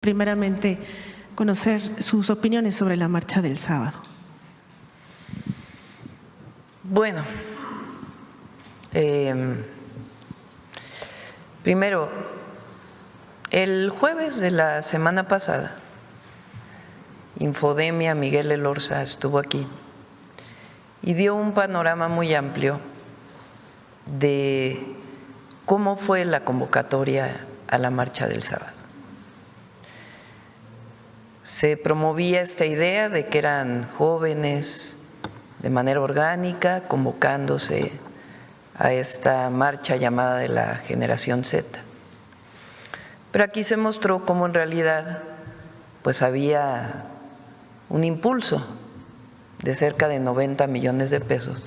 Primeramente, conocer sus opiniones sobre la marcha del sábado. Bueno, primero, el jueves de la semana pasada, Infodemia Miguel Elorza estuvo aquí y dio un panorama muy amplio de cómo fue la convocatoria a la marcha del sábado. Se promovía esta idea de que eran jóvenes de manera orgánica convocándose a esta marcha llamada de la Generación Z. Pero aquí se mostró cómo en realidad pues había un impulso de cerca de 90 millones de pesos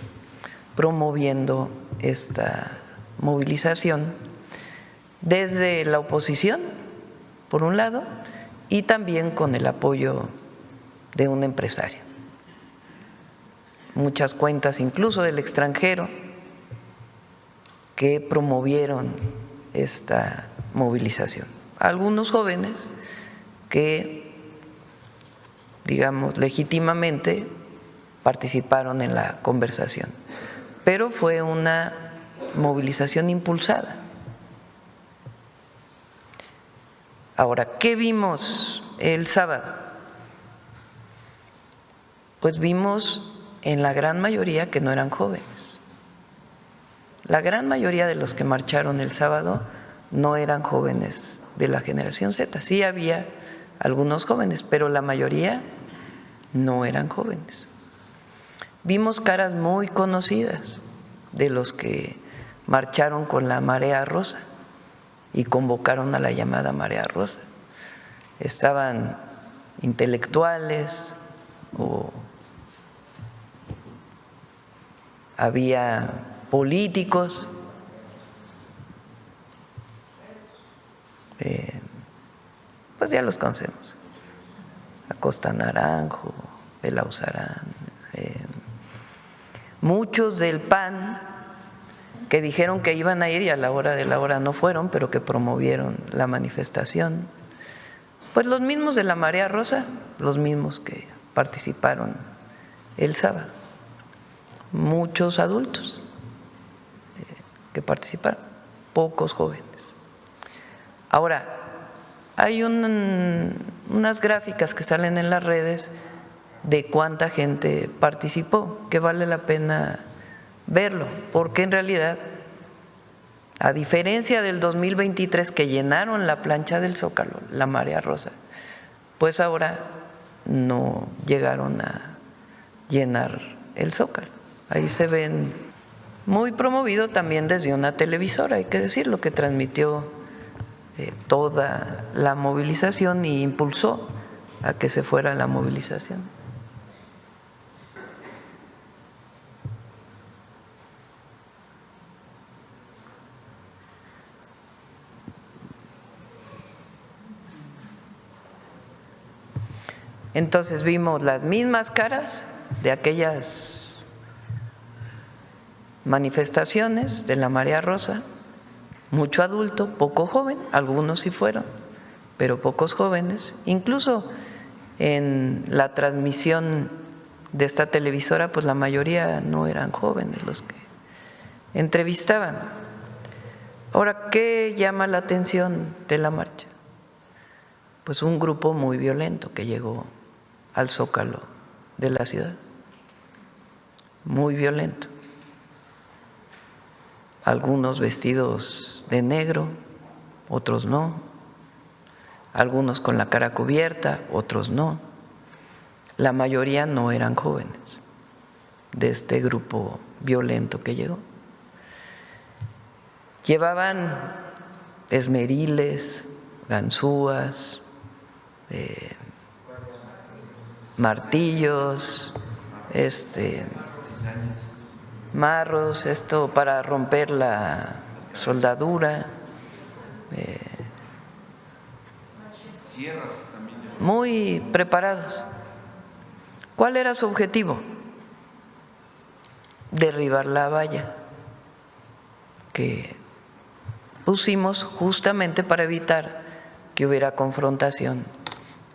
promoviendo esta movilización desde la oposición, por un lado, y también con el apoyo de un empresario. Muchas cuentas, incluso del extranjero, que promovieron esta movilización. Algunos jóvenes que, digamos, legítimamente participaron en la conversación, pero fue una movilización impulsada. Ahora, ¿qué vimos el sábado? Pues vimos en la gran mayoría que no eran jóvenes. La gran mayoría de los que marcharon el sábado no eran jóvenes de la generación Z. Sí había algunos jóvenes, pero la mayoría no eran jóvenes. Vimos caras muy conocidas de los que marcharon con la Marea Rosa y convocaron a la llamada Marea Rosa. Estaban intelectuales o había políticos, pues ya los conocemos, Acosta Naranjo, Belauzarán, muchos del PAN que dijeron que iban a ir y a la hora de la hora no fueron, pero que promovieron la manifestación. Pues los mismos de la Marea Rosa, los mismos que participaron el sábado, muchos adultos que participaron, pocos jóvenes. Ahora, hay unas gráficas que salen en las redes de cuánta gente participó, que vale la pena verlo, porque en realidad, a diferencia del 2023 que llenaron la plancha del Zócalo, la Marea Rosa, pues ahora no llegaron a llenar el Zócalo. Ahí se ven muy promovido también desde una televisora, hay que decirlo, que transmitió toda la movilización y impulsó a que se fuera la movilización. Entonces vimos las mismas caras de aquellas manifestaciones de la Marea Rosa, mucho adulto, poco joven, algunos sí fueron, pero pocos jóvenes. Incluso en la transmisión de esta televisora, pues la mayoría no eran jóvenes los que entrevistaban. Ahora, ¿qué llama la atención de la marcha? Pues un grupo muy violento que llegó al Zócalo de la ciudad, muy violento. Algunos vestidos de negro, otros no, algunos con la cara cubierta, otros no. La mayoría no eran jóvenes de este grupo violento que llegó. Llevaban esmeriles, ganzúas, martillos, marros, esto para romper la soldadura, muy preparados. ¿Cuál era su objetivo? Derribar la valla que pusimos justamente para evitar que hubiera confrontación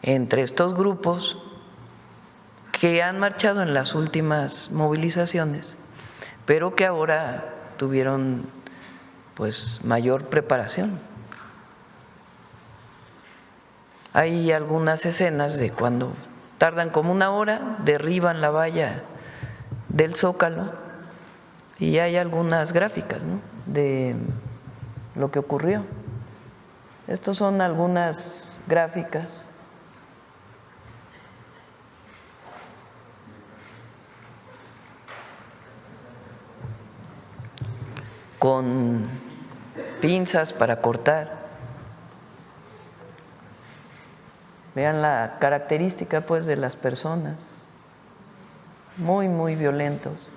entre estos grupos que han marchado en las últimas movilizaciones, pero que ahora tuvieron pues mayor preparación. Hay algunas escenas de cuando tardan como una hora, derriban la valla del Zócalo y hay algunas gráficas, ¿no?, de lo que ocurrió. Estas son algunas gráficas. Con pinzas para cortar. Vean la característica pues de las personas, muy violentos.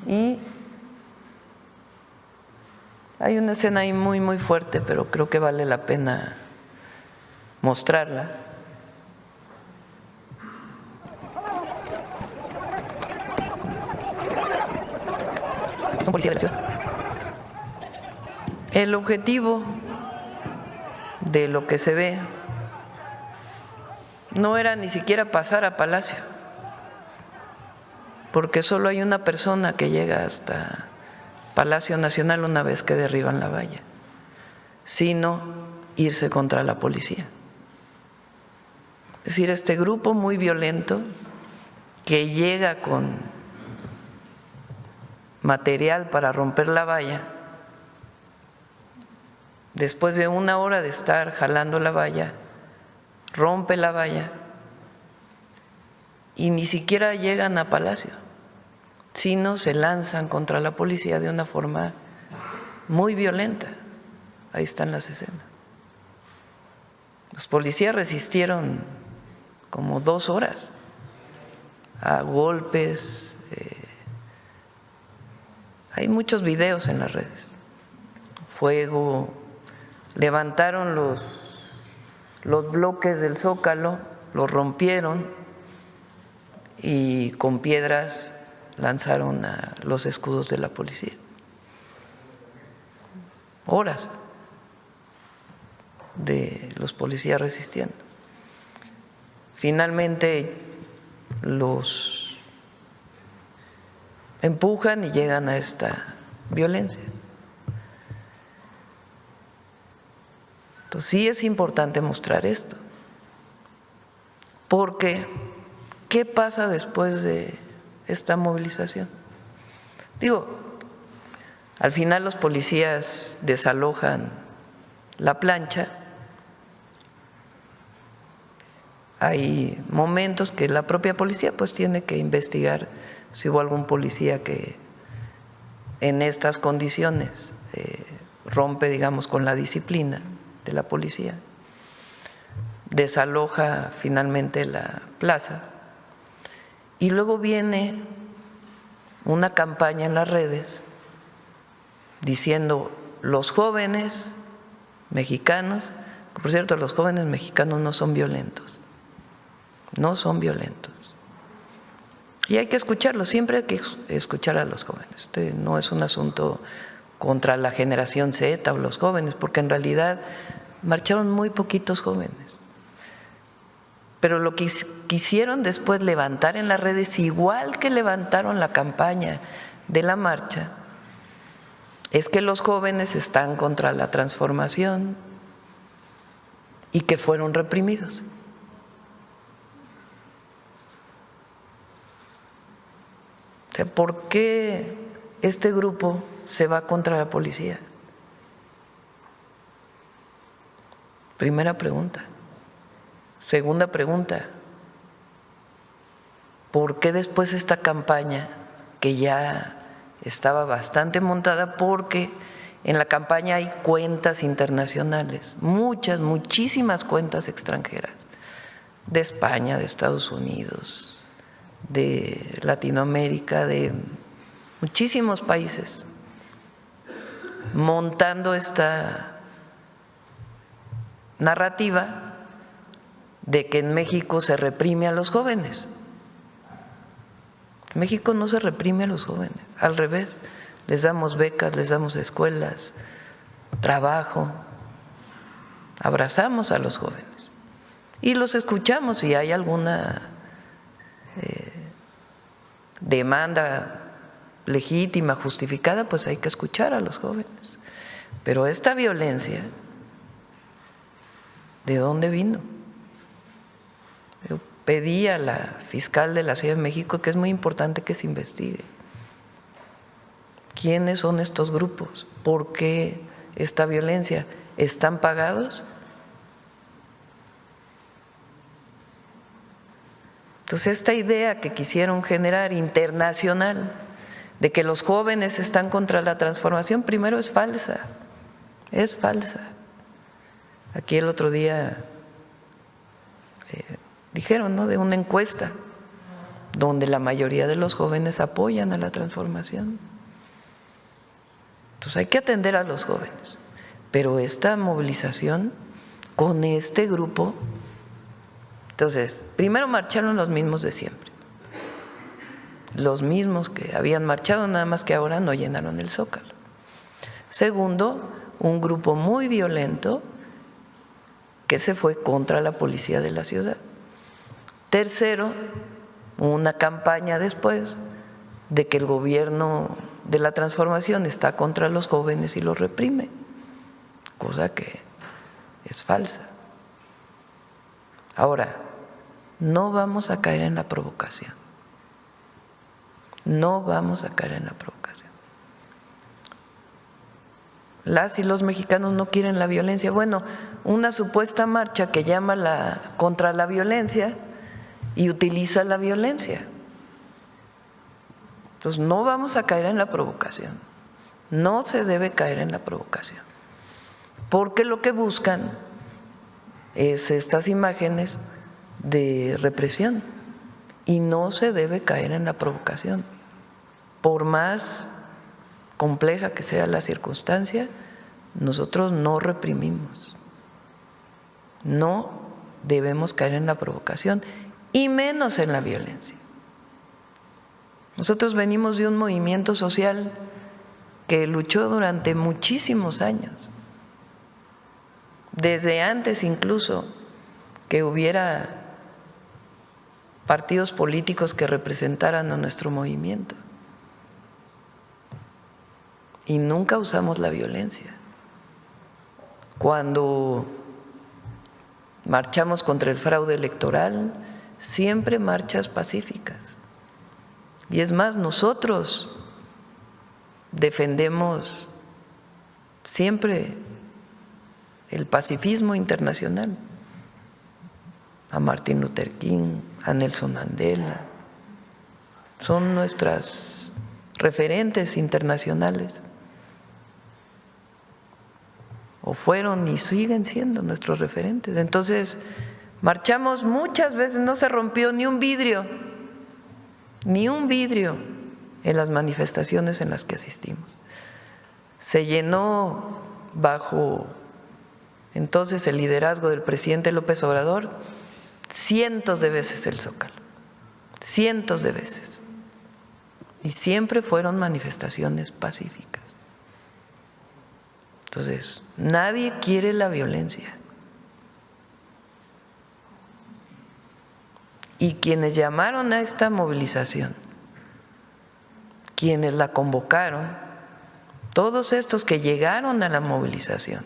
Y hay una escena ahí muy fuerte, pero creo que vale la pena mostrarla. Son policías de la ciudad. El objetivo de lo que se ve no era ni siquiera pasar a Palacio, porque solo hay una persona que llega hasta Palacio Nacional una vez que derriban la valla, sino irse contra la policía. Es decir, este grupo muy violento que llega con material para romper la valla, después de una hora de estar jalando la valla, rompe la valla y ni siquiera llegan a Palacio, sino se lanzan contra la policía de una forma muy violenta. Ahí están las escenas. Los policías resistieron como 2 horas a golpes. Hay muchos videos en las redes. Fuego, levantaron los bloques del Zócalo, los rompieron y con piedras lanzaron a los escudos de la policía. Horas de los policías resistiendo. Finalmente los empujan y llegan a esta violencia. Entonces sí es importante mostrar esto, porque ¿qué pasa después de esta movilización? Digo, al final los policías desalojan la plancha. Hay momentos que la propia policía pues tiene que investigar si hubo algún policía que en estas condiciones rompe, digamos, con la disciplina de la policía, desaloja finalmente la plaza y luego viene una campaña en las redes diciendo los jóvenes mexicanos, que por cierto los jóvenes mexicanos no son violentos, no son violentos. Y hay que escucharlo, siempre hay que escuchar a los jóvenes. Este no es un asunto contra la generación Z o los jóvenes, porque en realidad marcharon muy poquitos jóvenes. Pero lo que quisieron después levantar en las redes, igual que levantaron la campaña de la marcha, es que los jóvenes están contra la transformación y que fueron reprimidos. O sea, ¿por qué este grupo se va contra la policía? Primera pregunta. Segunda pregunta, ¿por qué después esta campaña que ya estaba bastante montada? Porque en la campaña hay cuentas internacionales, muchísimas cuentas extranjeras, de España, de Estados Unidos, de Latinoamérica, de muchísimos países, montando esta narrativa de que en México se reprime a los jóvenes. En México no se reprime a los jóvenes, al revés, les damos becas, les damos escuelas, trabajo, abrazamos a los jóvenes y los escuchamos. Si hay alguna demanda legítima, justificada, pues hay que escuchar a los jóvenes. Pero esta violencia, ¿de dónde vino? Yo pedí a la fiscal de la Ciudad de México que es muy importante que se investigue. ¿Quiénes son estos grupos? ¿Por qué esta violencia? ¿Están pagados? Entonces, esta idea que quisieron generar internacional de que los jóvenes están contra la transformación, primero es falsa, es falsa. Aquí el otro día dijeron, ¿no?, de una encuesta donde la mayoría de los jóvenes apoyan a la transformación. Entonces hay que atender a los jóvenes, pero esta movilización con este grupo. Entonces, primero marcharon los mismos de siempre, los mismos que habían marchado, nada más que ahora no llenaron el Zócalo. Segundo, un grupo muy violento que se fue contra la policía de la ciudad. Tercero, una campaña después de que el gobierno de la transformación está contra los jóvenes y los reprime, cosa que es falsa. Ahora, no vamos a caer en la provocación. No vamos a caer en la provocación. Las y los mexicanos no quieren la violencia. Bueno, una supuesta marcha que llama contra la violencia y utiliza la violencia. Entonces, no vamos a caer en la provocación. No se debe caer en la provocación. Porque lo que buscan es estas imágenes de represión y no se debe caer en la provocación. Por más compleja que sea la circunstancia, nosotros no reprimimos. No debemos caer en la provocación y menos en la violencia. Nosotros venimos de un movimiento social que luchó durante muchísimos años, desde antes incluso que hubiera partidos políticos que representaran a nuestro movimiento. Y nunca usamos la violencia. Cuando marchamos contra el fraude electoral, siempre marchas pacíficas. Y es más, nosotros defendemos siempre el pacifismo internacional. A Martin Luther King, a Nelson Mandela, son nuestras referentes internacionales, o fueron y siguen siendo nuestros referentes. Entonces, marchamos muchas veces, no se rompió ni un vidrio en las manifestaciones en las que asistimos. Se llenó bajo entonces el liderazgo del presidente López Obrador cientos de veces el Zócalo, cientos de veces, y siempre fueron manifestaciones pacíficas. Entonces, nadie quiere la violencia. Y quienes llamaron a esta movilización, quienes la convocaron, todos estos que llegaron a la movilización,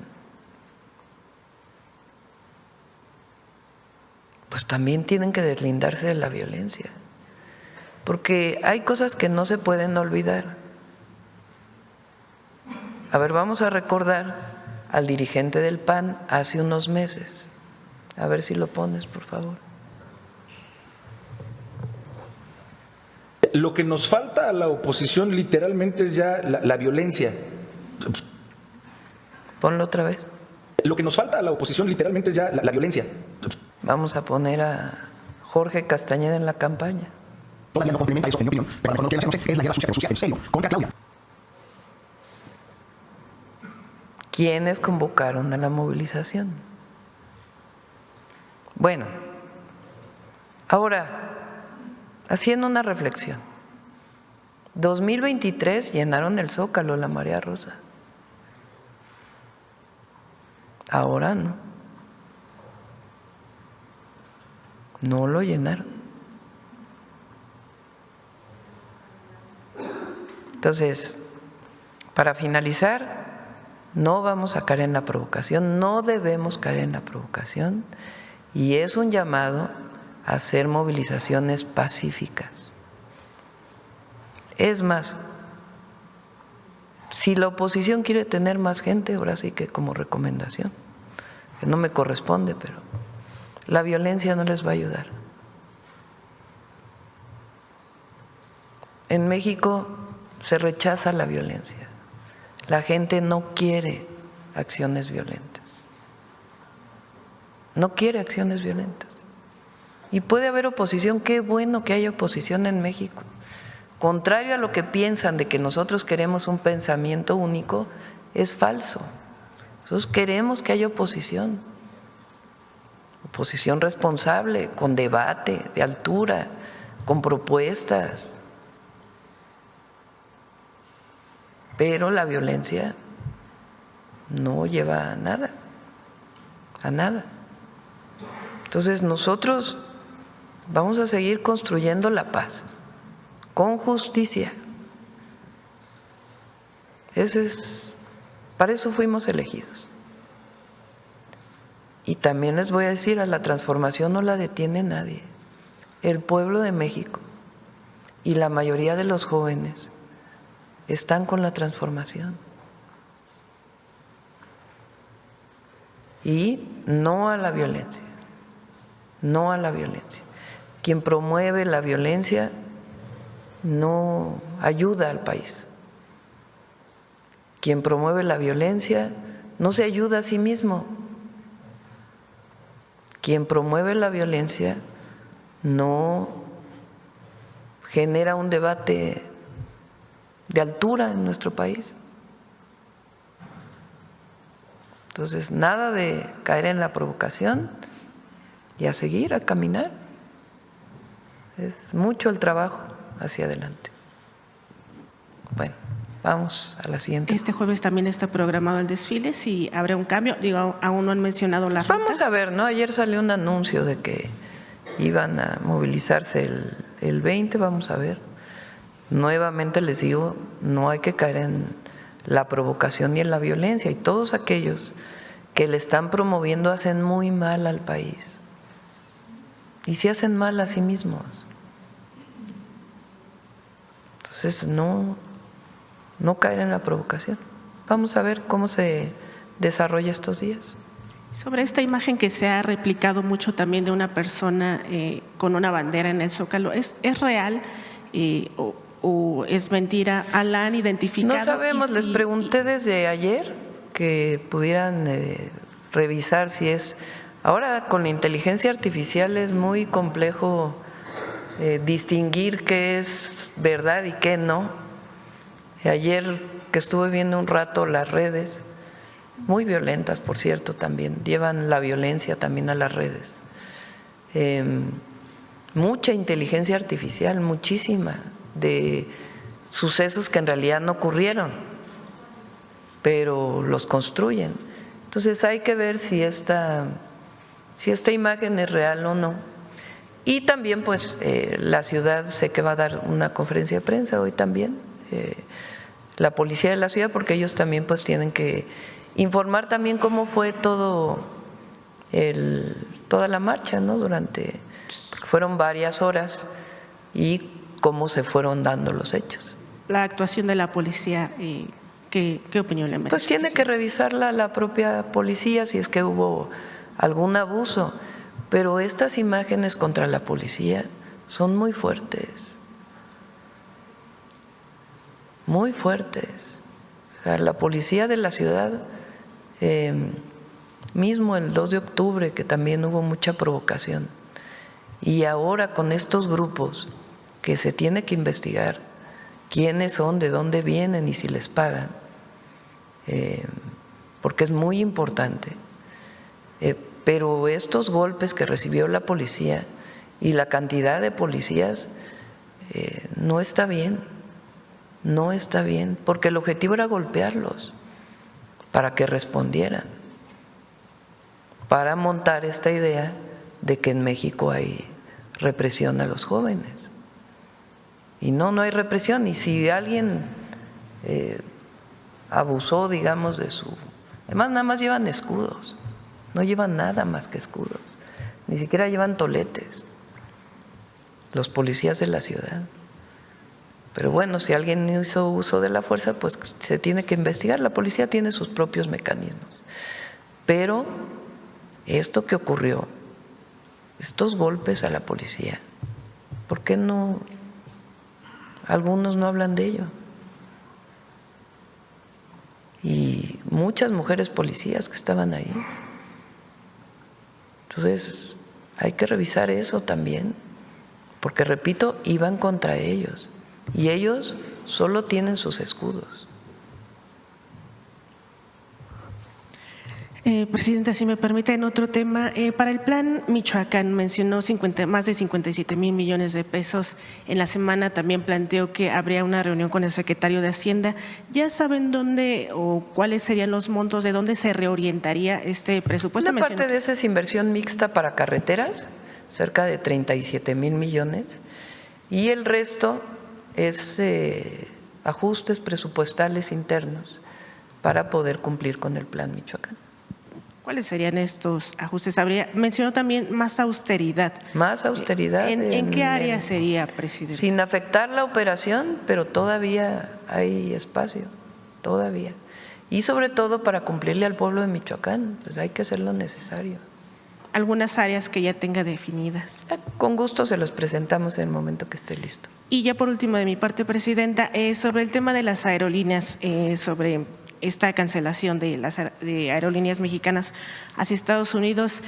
pues también tienen que deslindarse de la violencia, porque hay cosas que no se pueden olvidar. A ver, vamos a recordar al dirigente del PAN hace unos meses. A ver si lo pones, por favor. Lo que nos falta a la oposición literalmente es ya la violencia. Ponlo otra vez. Lo que nos falta a la oposición literalmente es ya la violencia. Vamos a poner a Jorge Castañeda en la campaña. Todavía no complementa eso, en mi opinión, pero a lo mejor no quieren hacer, es la guerra sucia, pero sucia en serio, contra Claudia. ¿Quiénes convocaron a la movilización? Bueno, Ahora, haciendo una reflexión, 2023 llenaron el Zócalo, la Marea Rosa. Ahora no. No lo llenaron. Entonces, para finalizar, no vamos a caer en la provocación, no debemos caer en la provocación, y es un llamado a hacer movilizaciones pacíficas. Es más, si la oposición quiere tener más gente, ahora sí que como recomendación, que no me corresponde, pero la violencia no les va a ayudar. En México se rechaza la violencia. La gente no quiere acciones violentas. No quiere acciones violentas. Y puede haber oposición, qué bueno que haya oposición en México. Contrario a lo que piensan de que nosotros queremos un pensamiento único, es falso. Nosotros queremos que haya oposición. Oposición responsable, con debate, de altura, con propuestas. Pero la violencia no lleva a nada, a nada. Entonces nosotros vamos a seguir construyendo la paz con justicia. Para eso fuimos elegidos. Y también les voy a decir, a la transformación no la detiene nadie. El pueblo de México y la mayoría de los jóvenes están con la transformación. Y no a la violencia, no a la violencia. Quien promueve la violencia no ayuda al país. Quien promueve la violencia no se ayuda a sí mismo. Quien promueve la violencia no genera un debate de altura en nuestro país. Entonces, nada de caer en la provocación y a seguir, a caminar. Es mucho el trabajo hacia adelante. Bueno, vamos a la siguiente. Este jueves también está programado el desfile, si habrá un cambio, digo, aún no han mencionado las rutas. Vamos a ver, ¿no? Ayer salió un anuncio de que iban a movilizarse el 20, vamos a ver. Nuevamente les digo, no hay que caer en la provocación ni en la violencia, y todos aquellos que le están promoviendo hacen muy mal al país y se hacen mal a sí mismos. Entonces no caer en la provocación. Vamos a ver cómo se desarrolla estos días. Sobre esta imagen que se ha replicado mucho también de una persona con una bandera en el Zócalo, ¿es real o es mentira? ¿La han identificado? No sabemos, les pregunté desde ayer que pudieran revisar si es… Ahora con la inteligencia artificial es muy complejo distinguir qué es verdad y qué no. Ayer que estuve viendo un rato las redes, muy violentas por cierto también, llevan la violencia también a las redes. Mucha inteligencia artificial, muchísima, de sucesos que en realidad no ocurrieron, pero los construyen. Entonces hay que ver si esta imagen es real o no. Y también pues la ciudad sé que va a dar una conferencia de prensa hoy también, la policía de la ciudad, porque ellos también pues tienen que informar también cómo fue toda la marcha, ¿no? Fueron varias horas y cómo se fueron dando los hechos. La actuación de la policía, ¿qué opinión le merece? Pues tiene que revisarla la propia policía si es que hubo algún abuso, pero estas imágenes contra la policía son muy fuertes, muy fuertes. O sea, la policía de la ciudad, mismo el 2 de octubre, que también hubo mucha provocación, y ahora con estos grupos que se tiene que investigar quiénes son, de dónde vienen y si les pagan, porque es muy importante. Pero estos golpes que recibió la policía y la cantidad de policías no está bien, no está bien, porque el objetivo era golpearlos para que respondieran, para montar esta idea de que en México hay represión a los jóvenes. Y no hay represión. Y si alguien abusó, digamos, de su… Además, nada más llevan escudos, no llevan nada más que escudos, ni siquiera llevan toletes los policías de la ciudad. Pero bueno, si alguien hizo uso de la fuerza, pues se tiene que investigar. La policía tiene sus propios mecanismos. Pero esto que ocurrió, estos golpes a la policía, ¿por qué no? Algunos no hablan de ello. Y muchas mujeres policías que estaban ahí. Entonces, hay que revisar eso también, porque repito, iban contra ellos y ellos solo tienen sus escudos. Presidenta, si me permite, en otro tema, para el plan Michoacán mencionó más de 57,000 millones de pesos. En la semana también planteó que habría una reunión con el secretario de Hacienda. ¿Ya saben dónde o cuáles serían los montos, de dónde se reorientaría este presupuesto? Una parte de esa es inversión mixta para carreteras, cerca de 37,000 millones, y el resto es ajustes presupuestales internos para poder cumplir con el plan Michoacán. ¿Cuáles serían estos ajustes? Mencionó también más austeridad. Más austeridad. ¿En qué área sería, presidente? Sin afectar la operación, pero todavía hay espacio, todavía. Y sobre todo para cumplirle al pueblo de Michoacán, pues hay que hacer lo necesario. Algunas áreas que ya tenga definidas. Con gusto se los presentamos en el momento que esté listo. Y ya por último de mi parte, presidenta, sobre el tema de las aerolíneas, sobre esta cancelación de aerolíneas mexicanas hacia Estados Unidos,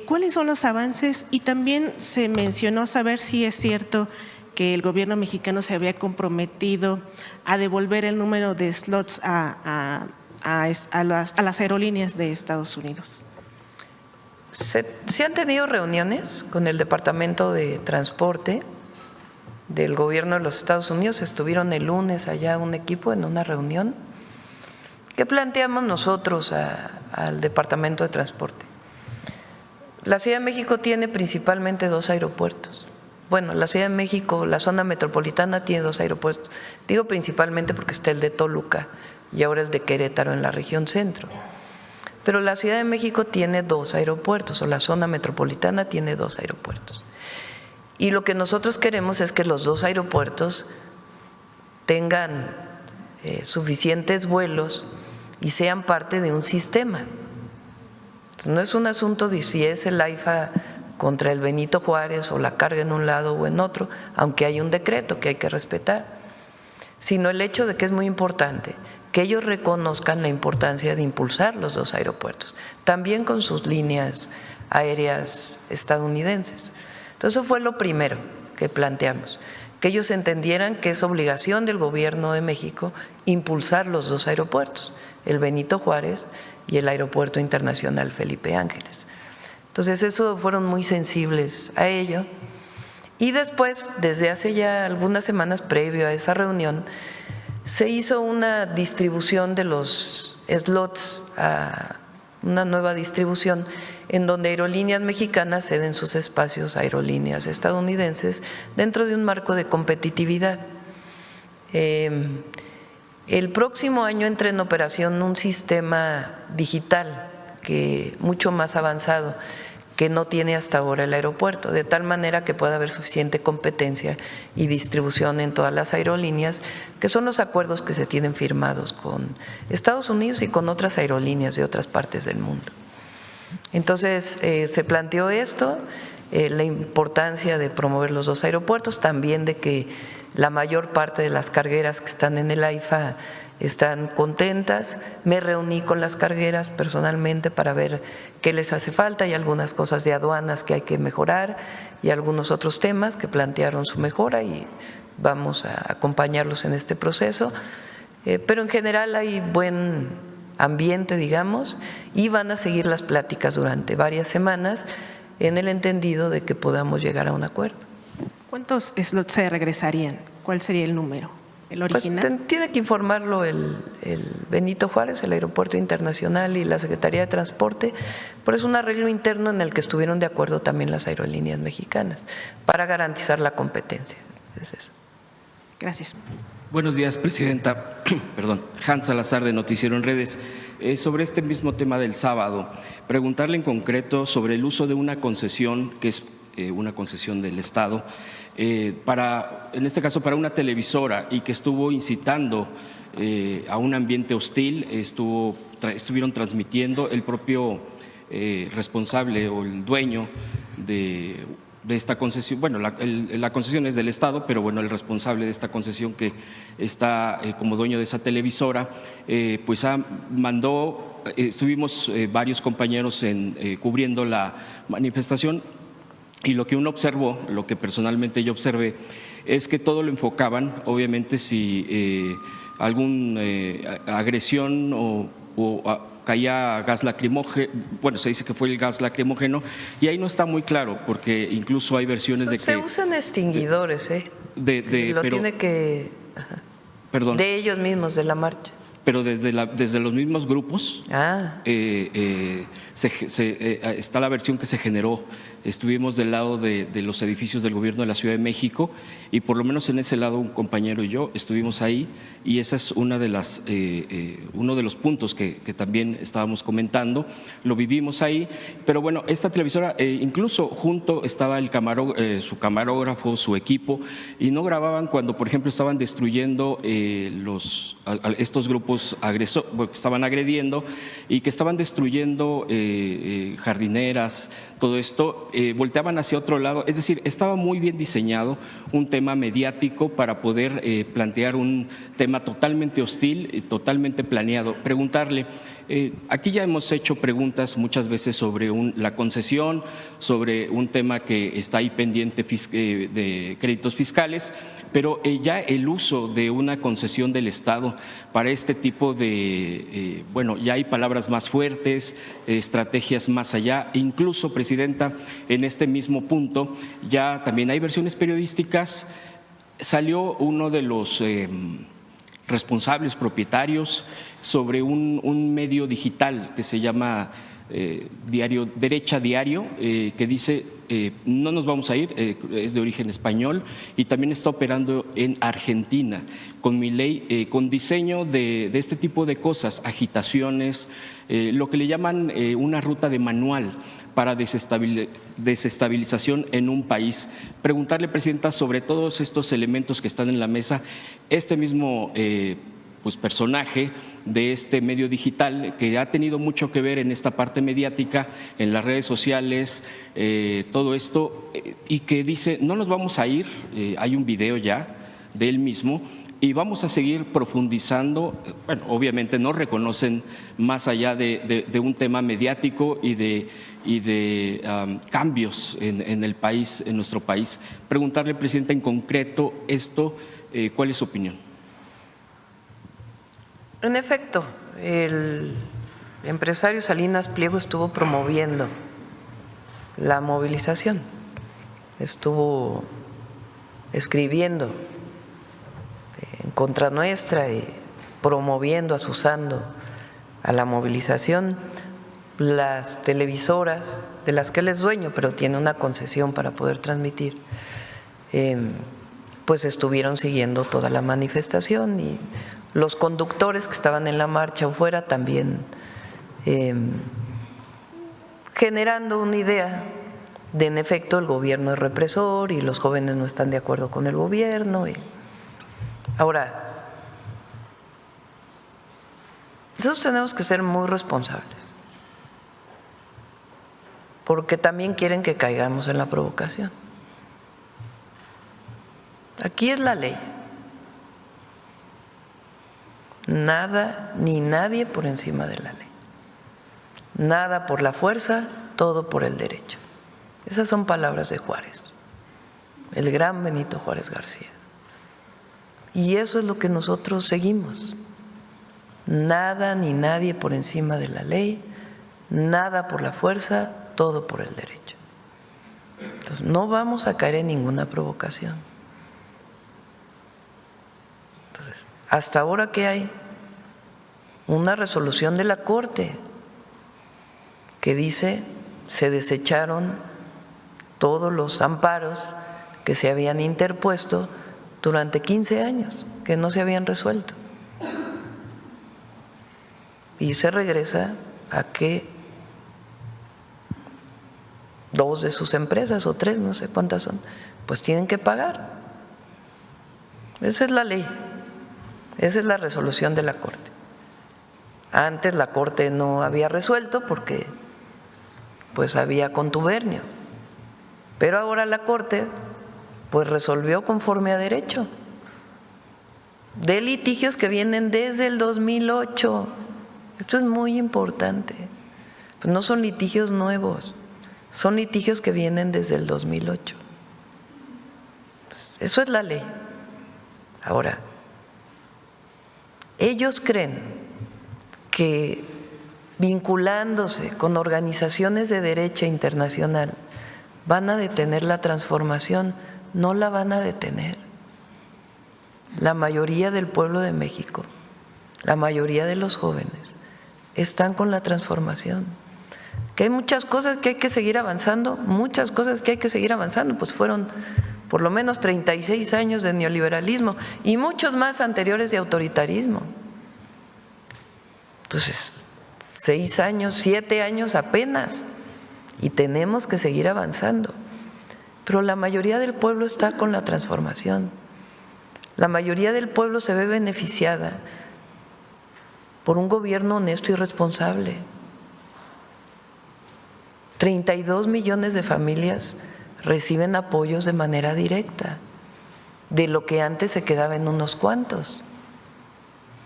¿cuáles son los avances? Y también se mencionó saber si es cierto que el gobierno mexicano se había comprometido a devolver el número de slots a las aerolíneas de Estados Unidos. Se han tenido reuniones con el Departamento de Transporte del gobierno de los Estados Unidos. Estuvieron el lunes allá un equipo en una reunión. ¿Qué planteamos nosotros al Departamento de Transporte? La Ciudad de México tiene principalmente 2 aeropuertos. Bueno, la Ciudad de México, la zona metropolitana tiene 2 aeropuertos. Digo principalmente porque está el de Toluca y ahora el de Querétaro en la región centro. Pero la Ciudad de México tiene 2 aeropuertos, o la zona metropolitana tiene 2 aeropuertos. Y lo que nosotros queremos es que los 2 aeropuertos tengan suficientes vuelos y sean parte de un sistema. Entonces, no es un asunto de si es el AIFA contra el Benito Juárez o la carga en un lado o en otro, aunque hay un decreto que hay que respetar, sino el hecho de que es muy importante que ellos reconozcan la importancia de impulsar los 2 aeropuertos, también con sus líneas aéreas estadounidenses. Entonces, eso fue lo primero que planteamos, que ellos entendieran que es obligación del gobierno de México impulsar los 2 aeropuertos, el Benito Juárez y el Aeropuerto Internacional Felipe Ángeles. Entonces, eso fueron muy sensibles a ello. Y después, desde hace ya algunas semanas previo a esa reunión, se hizo una distribución de los slots, una nueva distribución en donde aerolíneas mexicanas ceden sus espacios a aerolíneas estadounidenses dentro de un marco de competitividad. El próximo año entra en operación un sistema digital mucho más avanzado que no tiene hasta ahora el aeropuerto, de tal manera que pueda haber suficiente competencia y distribución en todas las aerolíneas, que son los acuerdos que se tienen firmados con Estados Unidos y con otras aerolíneas de otras partes del mundo. Entonces, se planteó esto, la importancia de promover los 2 aeropuertos, también de que la mayor parte de las cargueras que están en el AIFA están contentas. Me reuní con las cargueras personalmente para ver qué les hace falta y algunas cosas de aduanas que hay que mejorar y algunos otros temas que plantearon su mejora y vamos a acompañarlos en este proceso. Pero en general hay buen ambiente, digamos, y van a seguir las pláticas durante varias semanas en el entendido de que podamos llegar a un acuerdo. ¿Cuántos slots se regresarían? ¿Cuál sería el número? ¿El Pues original? tiene que informarlo el Benito Juárez, el Aeropuerto Internacional y la Secretaría de Transporte, pero es un arreglo interno en el que estuvieron de acuerdo también las aerolíneas mexicanas para garantizar la competencia. Es eso. Gracias. Buenos días, Presidenta. Perdón, Hans Salazar, de Noticiero en Redes. Sobre este mismo tema del sábado, preguntarle en concreto sobre el uso de una concesión, que es una concesión del Estado, en este caso para una televisora, y que estuvo incitando a un ambiente hostil, estuvieron transmitiendo el propio responsable o el dueño de esta concesión. Bueno, la concesión es del Estado, pero bueno, el responsable de esta concesión, que está como dueño de esa televisora, pues estuvimos varios compañeros cubriendo la manifestación, y lo que uno observó, lo que personalmente yo observé, es que todo lo enfocaban, obviamente, si alguna agresión o caía gas lacrimógeno. Bueno, se dice que fue el gas lacrimógeno, y ahí no está muy claro, porque incluso hay versiones Pues de que… se usan extinguidores, tiene que… Perdón. De ellos mismos, de la marcha. Pero desde los mismos grupos está la versión que se generó. Estuvimos del lado de los edificios del gobierno de la Ciudad de México, y por lo menos en ese lado un compañero y yo estuvimos ahí, y ese es uno de los puntos que también estábamos comentando. Lo vivimos ahí, pero bueno, esta televisora, incluso junto estaba su camarógrafo, su equipo, y no grababan cuando, por ejemplo, estaban destruyendo estos grupos agresores, que estaban agrediendo y que estaban destruyendo jardineras, todo esto. Volteaban hacia otro lado, es decir, estaba muy bien diseñado un tema mediático para poder plantear un tema totalmente hostil y totalmente planeado. Preguntarle, aquí ya hemos hecho preguntas muchas veces sobre la concesión, sobre un tema que está ahí pendiente de créditos fiscales, pero ya el uso de una concesión del Estado para este tipo de, ya hay palabras más fuertes, estrategias más allá. Incluso, Presidenta, en este mismo punto ya también hay versiones periodísticas. Salió uno de los responsables propietarios sobre un medio digital que se llama Derecha Diario, que dice no nos vamos a ir, es de origen español y también está operando en Argentina con Milei, con diseño de este tipo de cosas, agitaciones, lo que le llaman una ruta de manual para desestabilización en un país. Preguntarle, Presidenta, sobre todos estos elementos que están en la mesa, este mismo personaje de este medio digital que ha tenido mucho que ver en esta parte mediática, en las redes sociales, todo esto, y que dice no nos vamos a ir, hay un video ya de él mismo, y vamos a seguir profundizando. Bueno, obviamente no reconocen más allá de un tema mediático y de cambios en el país, en nuestro país. Preguntarle, Presidenta, en concreto esto, ¿cuál es su opinión? En efecto, el empresario Salinas Pliego estuvo promoviendo la movilización, estuvo escribiendo en contra nuestra y promoviendo, asusando a la movilización. Las televisoras de las que él es dueño, pero tiene una concesión para poder transmitir, pues estuvieron siguiendo toda la manifestación, y los conductores que estaban en la marcha afuera también generando una idea de, en efecto, el gobierno es represor y los jóvenes no están de acuerdo con el gobierno. Ahora, nosotros tenemos que ser muy responsables, porque también quieren que caigamos en la provocación. Aquí es la ley. Nada ni nadie por encima de la ley. Nada por la fuerza, todo por el derecho. Esas son palabras de Juárez, el gran Benito Juárez García. Y eso es lo que nosotros seguimos. Nada ni nadie por encima de la ley, nada por la fuerza, todo por el derecho. Entonces, no vamos a caer en ninguna provocación. Entonces, hasta ahora, ¿qué hay? Una resolución de la Corte que dice se desecharon todos los amparos que se habían interpuesto durante 15 años, que no se habían resuelto. Y se regresa a que 2 de sus empresas o 3, no sé cuántas son, pues tienen que pagar. Esa es la ley, esa es la resolución de la Corte. Antes la Corte no había resuelto porque pues había contubernio, pero ahora la Corte pues resolvió conforme a derecho de litigios que vienen desde el 2008. Esto es muy importante, pues no son litigios nuevos, son litigios que vienen desde el 2008. Eso es la ley. Ahora, ellos creen que vinculándose con organizaciones de derecha internacional van a detener la transformación. No la van a detener. La mayoría del pueblo de México, la mayoría de los jóvenes están con la transformación. Que hay muchas cosas que hay que seguir avanzando, muchas cosas que hay que seguir avanzando, pues fueron por lo menos 36 años de neoliberalismo y muchos más anteriores de autoritarismo. Entonces, 6 años, 7 años apenas, y tenemos que seguir avanzando. Pero la mayoría del pueblo está con la transformación. La mayoría del pueblo se ve beneficiada por un gobierno honesto y responsable. 32 millones de familias reciben apoyos de manera directa, de lo que antes se quedaba en unos cuantos,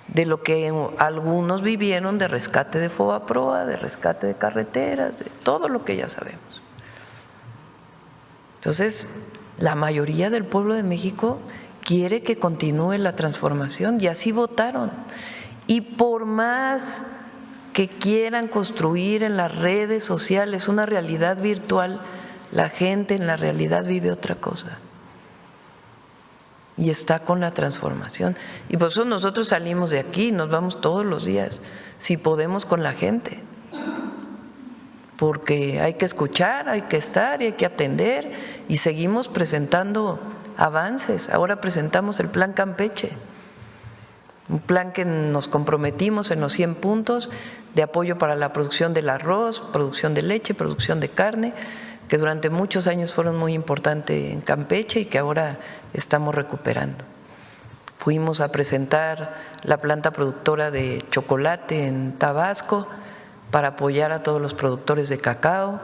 de lo que algunos vivieron de rescate de FOBAPROA, de rescate de carreteras, de todo lo que ya sabemos. Entonces, la mayoría del pueblo de México quiere que continúe la transformación y así votaron. Y por más que quieran construir en las redes sociales una realidad virtual, la gente en la realidad vive otra cosa y está con la transformación. Y por eso nosotros salimos de aquí, nos vamos todos los días, si podemos, con la gente, porque hay que escuchar, hay que estar y hay que atender, y seguimos presentando avances. Ahora presentamos el Plan Campeche, un plan que nos comprometimos en los 100 puntos de apoyo para la producción del arroz, producción de leche, producción de carne, que durante muchos años fueron muy importantes en Campeche y que ahora estamos recuperando. Fuimos a presentar la planta productora de chocolate en Tabasco para apoyar a todos los productores de cacao,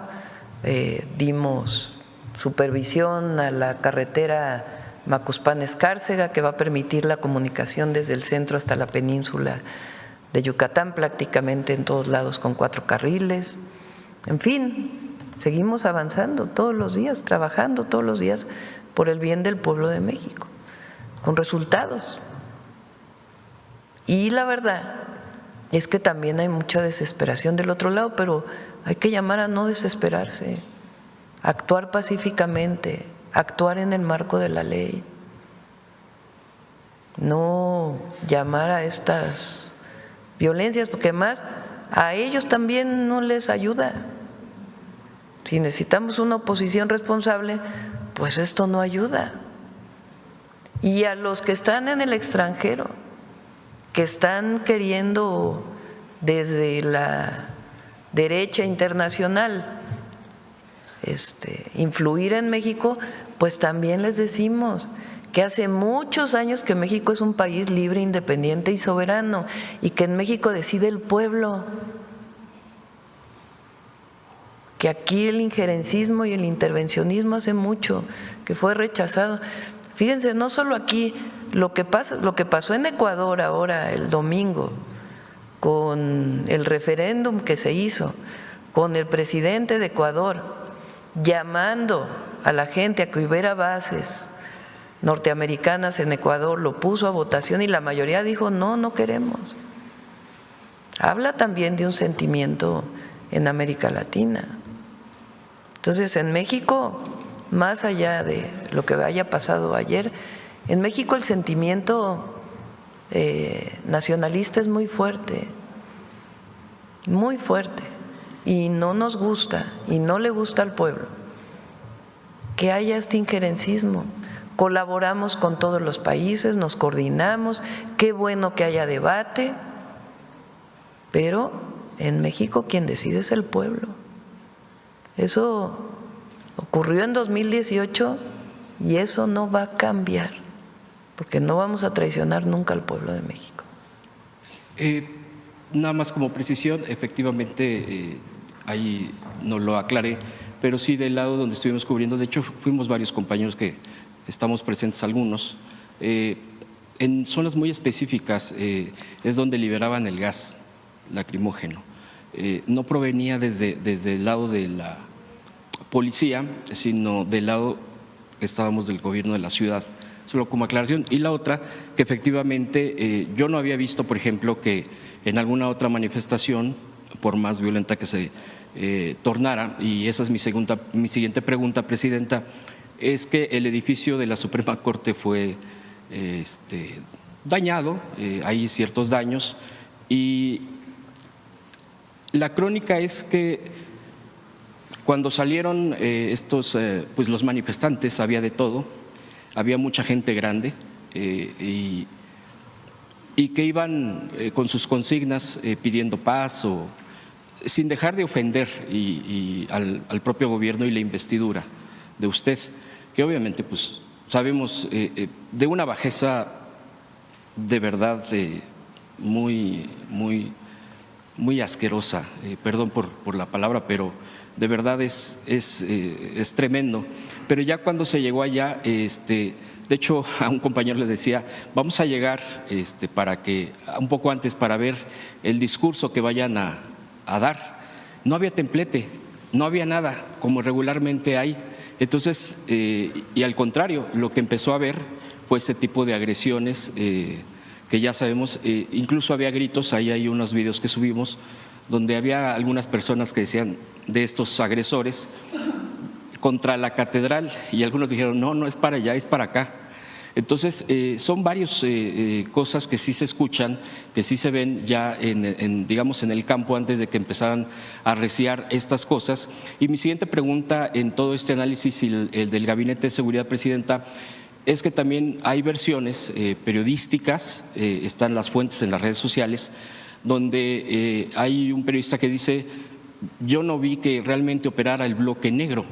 dimos supervisión a la carretera Macuspán-Escárcega, que va a permitir la comunicación desde el centro hasta la península de Yucatán, prácticamente en todos lados con 4 carriles. En fin, seguimos avanzando todos los días, trabajando todos los días por el bien del pueblo de México, con resultados. Y la verdad es que también hay mucha desesperación del otro lado, pero hay que llamar a no desesperarse, actuar pacíficamente, actuar en el marco de la ley, no llamar a estas violencias, porque además a ellos también no les ayuda. Si necesitamos una oposición responsable, pues esto no ayuda. Y a los que están en el extranjero, que están queriendo desde la derecha internacional influir en México, pues también les decimos que hace muchos años que México es un país libre, independiente y soberano, y que en México decide el pueblo, que aquí el injerencismo y el intervencionismo hace mucho que fue rechazado. Fíjense, no solo aquí, lo que pasó en Ecuador ahora el domingo con el referéndum que se hizo, con el presidente de Ecuador llamando a la gente a que hubiera bases norteamericanas en Ecuador, lo puso a votación y la mayoría dijo no, no queremos. Habla también de un sentimiento en América Latina. Entonces, en México más allá de lo que haya pasado ayer, en México el sentimiento nacionalista es muy fuerte, y no nos gusta, y no le gusta al pueblo que haya este injerencismo. Colaboramos con todos los países, nos coordinamos, qué bueno que haya debate, pero en México quien decide es el pueblo. Eso ocurrió en 2018 y eso no va a cambiar, porque no vamos a traicionar nunca al pueblo de México. Nada más como precisión, efectivamente, ahí no lo aclaré, pero sí del lado donde estuvimos cubriendo, de hecho fuimos varios compañeros que estamos presentes algunos, en zonas muy específicas es donde liberaban el gas lacrimógeno. No provenía desde el lado de la policía, sino del lado que estábamos del gobierno de la ciudad. Solo como aclaración. Y la otra, que efectivamente yo no había visto, por ejemplo, que en alguna otra manifestación, por más violenta que se tornara, y esa es mi siguiente pregunta, Presidenta, es que el edificio de la Suprema Corte fue dañado, hay ciertos daños, y la crónica es que cuando salieron pues los manifestantes, había de todo, había mucha gente grande y que iban con sus consignas pidiendo paz, o sin dejar de ofender al propio gobierno y la investidura de usted, que obviamente pues sabemos de una bajeza de verdad muy asquerosa, perdón por la palabra, pero de verdad es tremendo. Pero ya cuando se llegó allá, de hecho a un compañero le decía, vamos a llegar para que un poco antes para ver el discurso que vayan a dar. No había templete, no había nada, como regularmente hay. Entonces, y al contrario, lo que empezó a haber fue ese tipo de agresiones que ya sabemos, incluso había gritos, ahí hay unos videos que subimos, donde había algunas personas que decían de estos agresores contra la catedral, y algunos dijeron, no es para allá, es para acá. Entonces, son varias cosas que sí se escuchan, que sí se ven ya digamos en el campo antes de que empezaran a arreciar estas cosas. Y mi siguiente pregunta en todo este análisis, y el del Gabinete de Seguridad, Presidenta, es que también hay versiones periodísticas, están las fuentes en las redes sociales, donde hay un periodista que dice, yo no vi que realmente operara el bloque negro,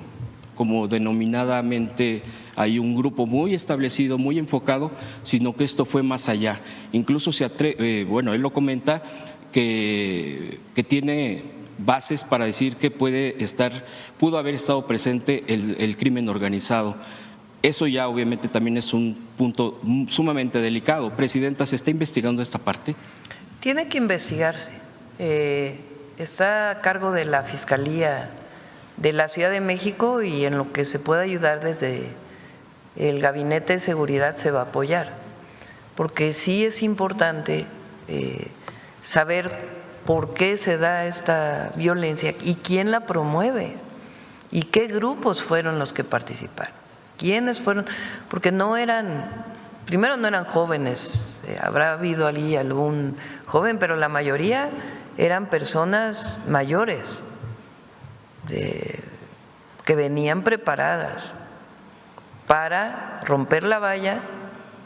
como denominadamente hay un grupo muy establecido, muy enfocado, sino que esto fue más allá. Incluso bueno, él lo comenta, que tiene bases para decir que pudo haber estado presente el crimen organizado. Eso ya obviamente también es un punto sumamente delicado. Presidenta, ¿se está investigando esta parte? Tiene que investigarse. Está a cargo de la Fiscalía de la Ciudad de México, y en lo que se pueda ayudar desde el Gabinete de Seguridad se va a apoyar, porque sí es importante saber por qué se da esta violencia y quién la promueve y qué grupos fueron los que participaron, quiénes fueron, porque primero no eran jóvenes, habrá habido allí algún joven, pero la mayoría eran personas mayores que venían preparadas para romper la valla.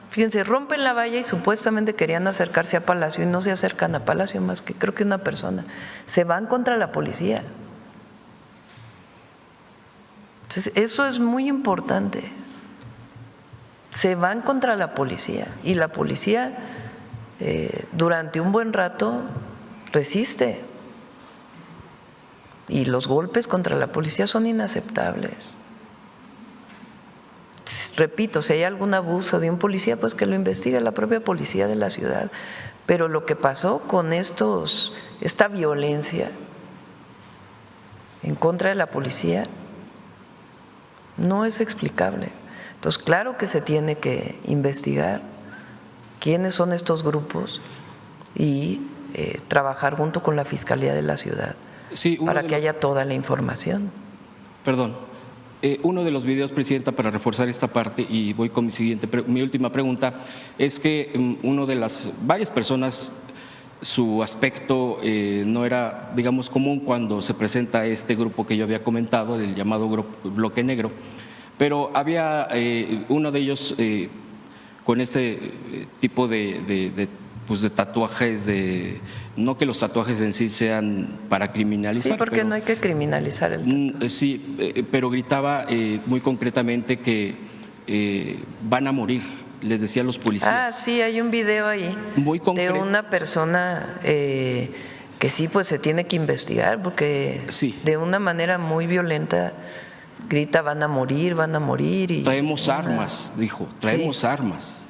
Fíjense, rompen la valla y supuestamente querían acercarse a Palacio, y no se acercan a Palacio más que creo que una persona. Se van contra la policía. Entonces, eso es muy importante. Se van contra la policía, y la policía durante un buen rato resiste. Y los golpes contra la policía son inaceptables. Repito, si hay algún abuso de un policía, pues que lo investigue la propia policía de la ciudad. Pero lo que pasó con esta violencia en contra de la policía no es explicable. Entonces, claro que se tiene que investigar quiénes son estos grupos y trabajar junto con la Fiscalía de la ciudad, sí, para que haya toda la información. Perdón. Uno de los videos, Presidenta, para reforzar esta parte, y voy con mi última pregunta, es que uno de las varias personas, su aspecto no era, digamos, común cuando se presenta este grupo que yo había comentado, el llamado Bloque Negro, pero había uno de ellos con ese tipo de tatuajes, no que los tatuajes en sí sean para criminalizar. Sí, porque no hay que criminalizar el tatuaje. Sí, pero gritaba muy concretamente que van a morir, les decía a los policías. Ah, sí, hay un video ahí muy de una persona que sí, pues se tiene que investigar, porque sí, de una manera muy violenta grita van a morir. Y traemos armas, dijo, traemos armas.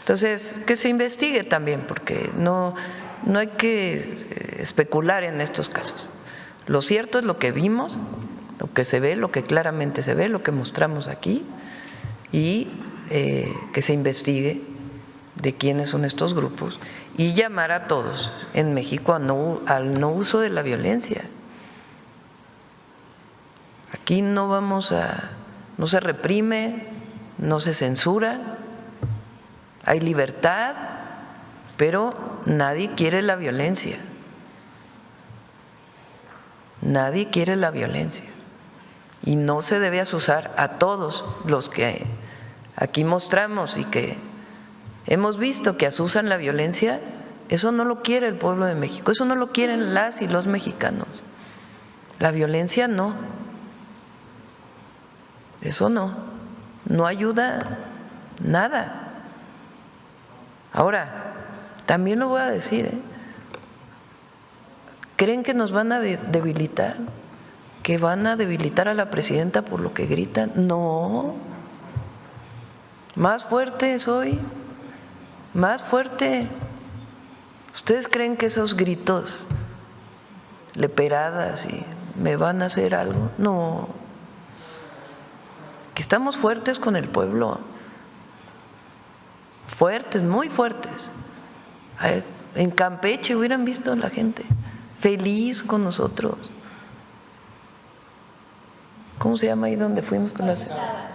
Entonces, que se investigue también, porque no hay que especular en estos casos. Lo cierto es lo que vimos, lo que se ve, lo que claramente se ve, lo que mostramos aquí, y que se investigue de quiénes son estos grupos y llamar a todos en México al no uso de la violencia. Aquí no se reprime, no se censura. Hay libertad, pero nadie quiere la violencia. Nadie quiere la violencia. Y no se debe asusar a todos los que aquí mostramos y que hemos visto que asusan la violencia. Eso no lo quiere el pueblo de México, eso no lo quieren las y los mexicanos. La violencia no. Eso no ayuda nada. Ahora, también lo voy a decir, ¿creen que nos van a debilitar? ¿Que van a debilitar a la presidenta por lo que gritan? No. Más fuerte soy, más fuerte. ¿Ustedes creen que esos gritos, leperadas, y me van a hacer algo? No. Que estamos fuertes con el pueblo. Fuertes, muy fuertes. En Campeche hubieran visto a la gente feliz con nosotros. ¿Cómo se llama ahí donde fuimos con las?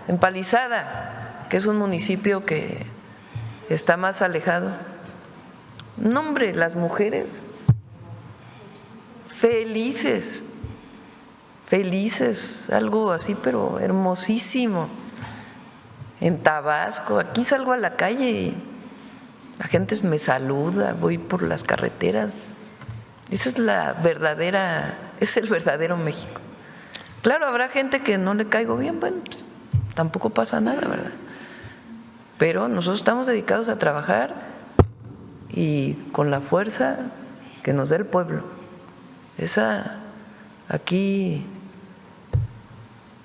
En Palizada, que es un municipio que está más alejado. No, hombre, las mujeres felices, algo así, pero hermosísimo. En Tabasco, aquí salgo a la calle y la gente me saluda, voy por las carreteras. Esa es es el verdadero México. Claro, habrá gente que no le caigo bien, bueno, pues, tampoco pasa nada, ¿verdad? Pero nosotros estamos dedicados a trabajar y con la fuerza que nos dé el pueblo. Esa, aquí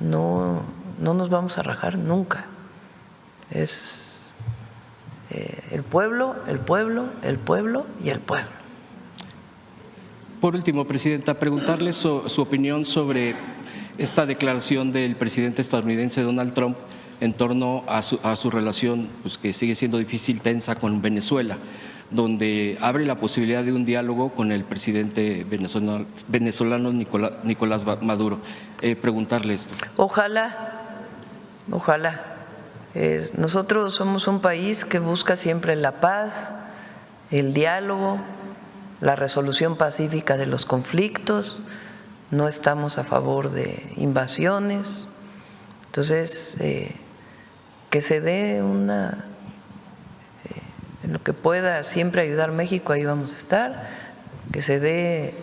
no nos vamos a rajar nunca. Es el pueblo y el pueblo. Por último, Presidenta, preguntarle su opinión sobre esta declaración del presidente estadounidense Donald Trump en torno a su relación, pues, que sigue siendo difícil, tensa, con Venezuela, donde abre la posibilidad de un diálogo con el presidente venezolano Nicolás Maduro. Preguntarle esto. Ojalá. Nosotros somos un país que busca siempre la paz, el diálogo, la resolución pacífica de los conflictos. No estamos a favor de invasiones. Entonces, que se dé en lo que pueda siempre ayudar a México, ahí vamos a estar. Que se dé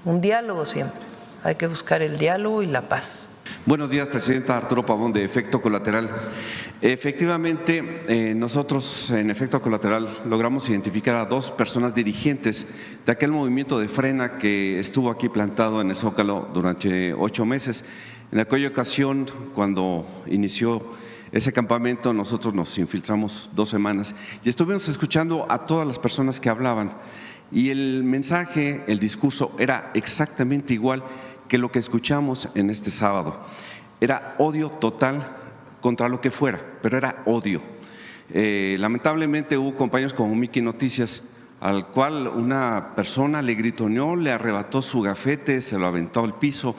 un diálogo siempre. Hay que buscar el diálogo y la paz. Buenos días, Presidenta. Arturo Pavón, de Efecto Colateral. Efectivamente, nosotros en Efecto Colateral logramos identificar a 2 personas dirigentes de aquel movimiento de Frena que estuvo aquí plantado en el Zócalo durante 8 meses. En aquella ocasión, cuando inició ese campamento, nosotros nos infiltramos 2 semanas y estuvimos escuchando a todas las personas que hablaban, y el mensaje, el discurso era exactamente igual que lo que escuchamos en este sábado. Era odio total contra lo que fuera, pero era odio. Lamentablemente hubo compañeros como Miki Noticias, al cual una persona le gritoneó, le arrebató su gafete, se lo aventó al piso.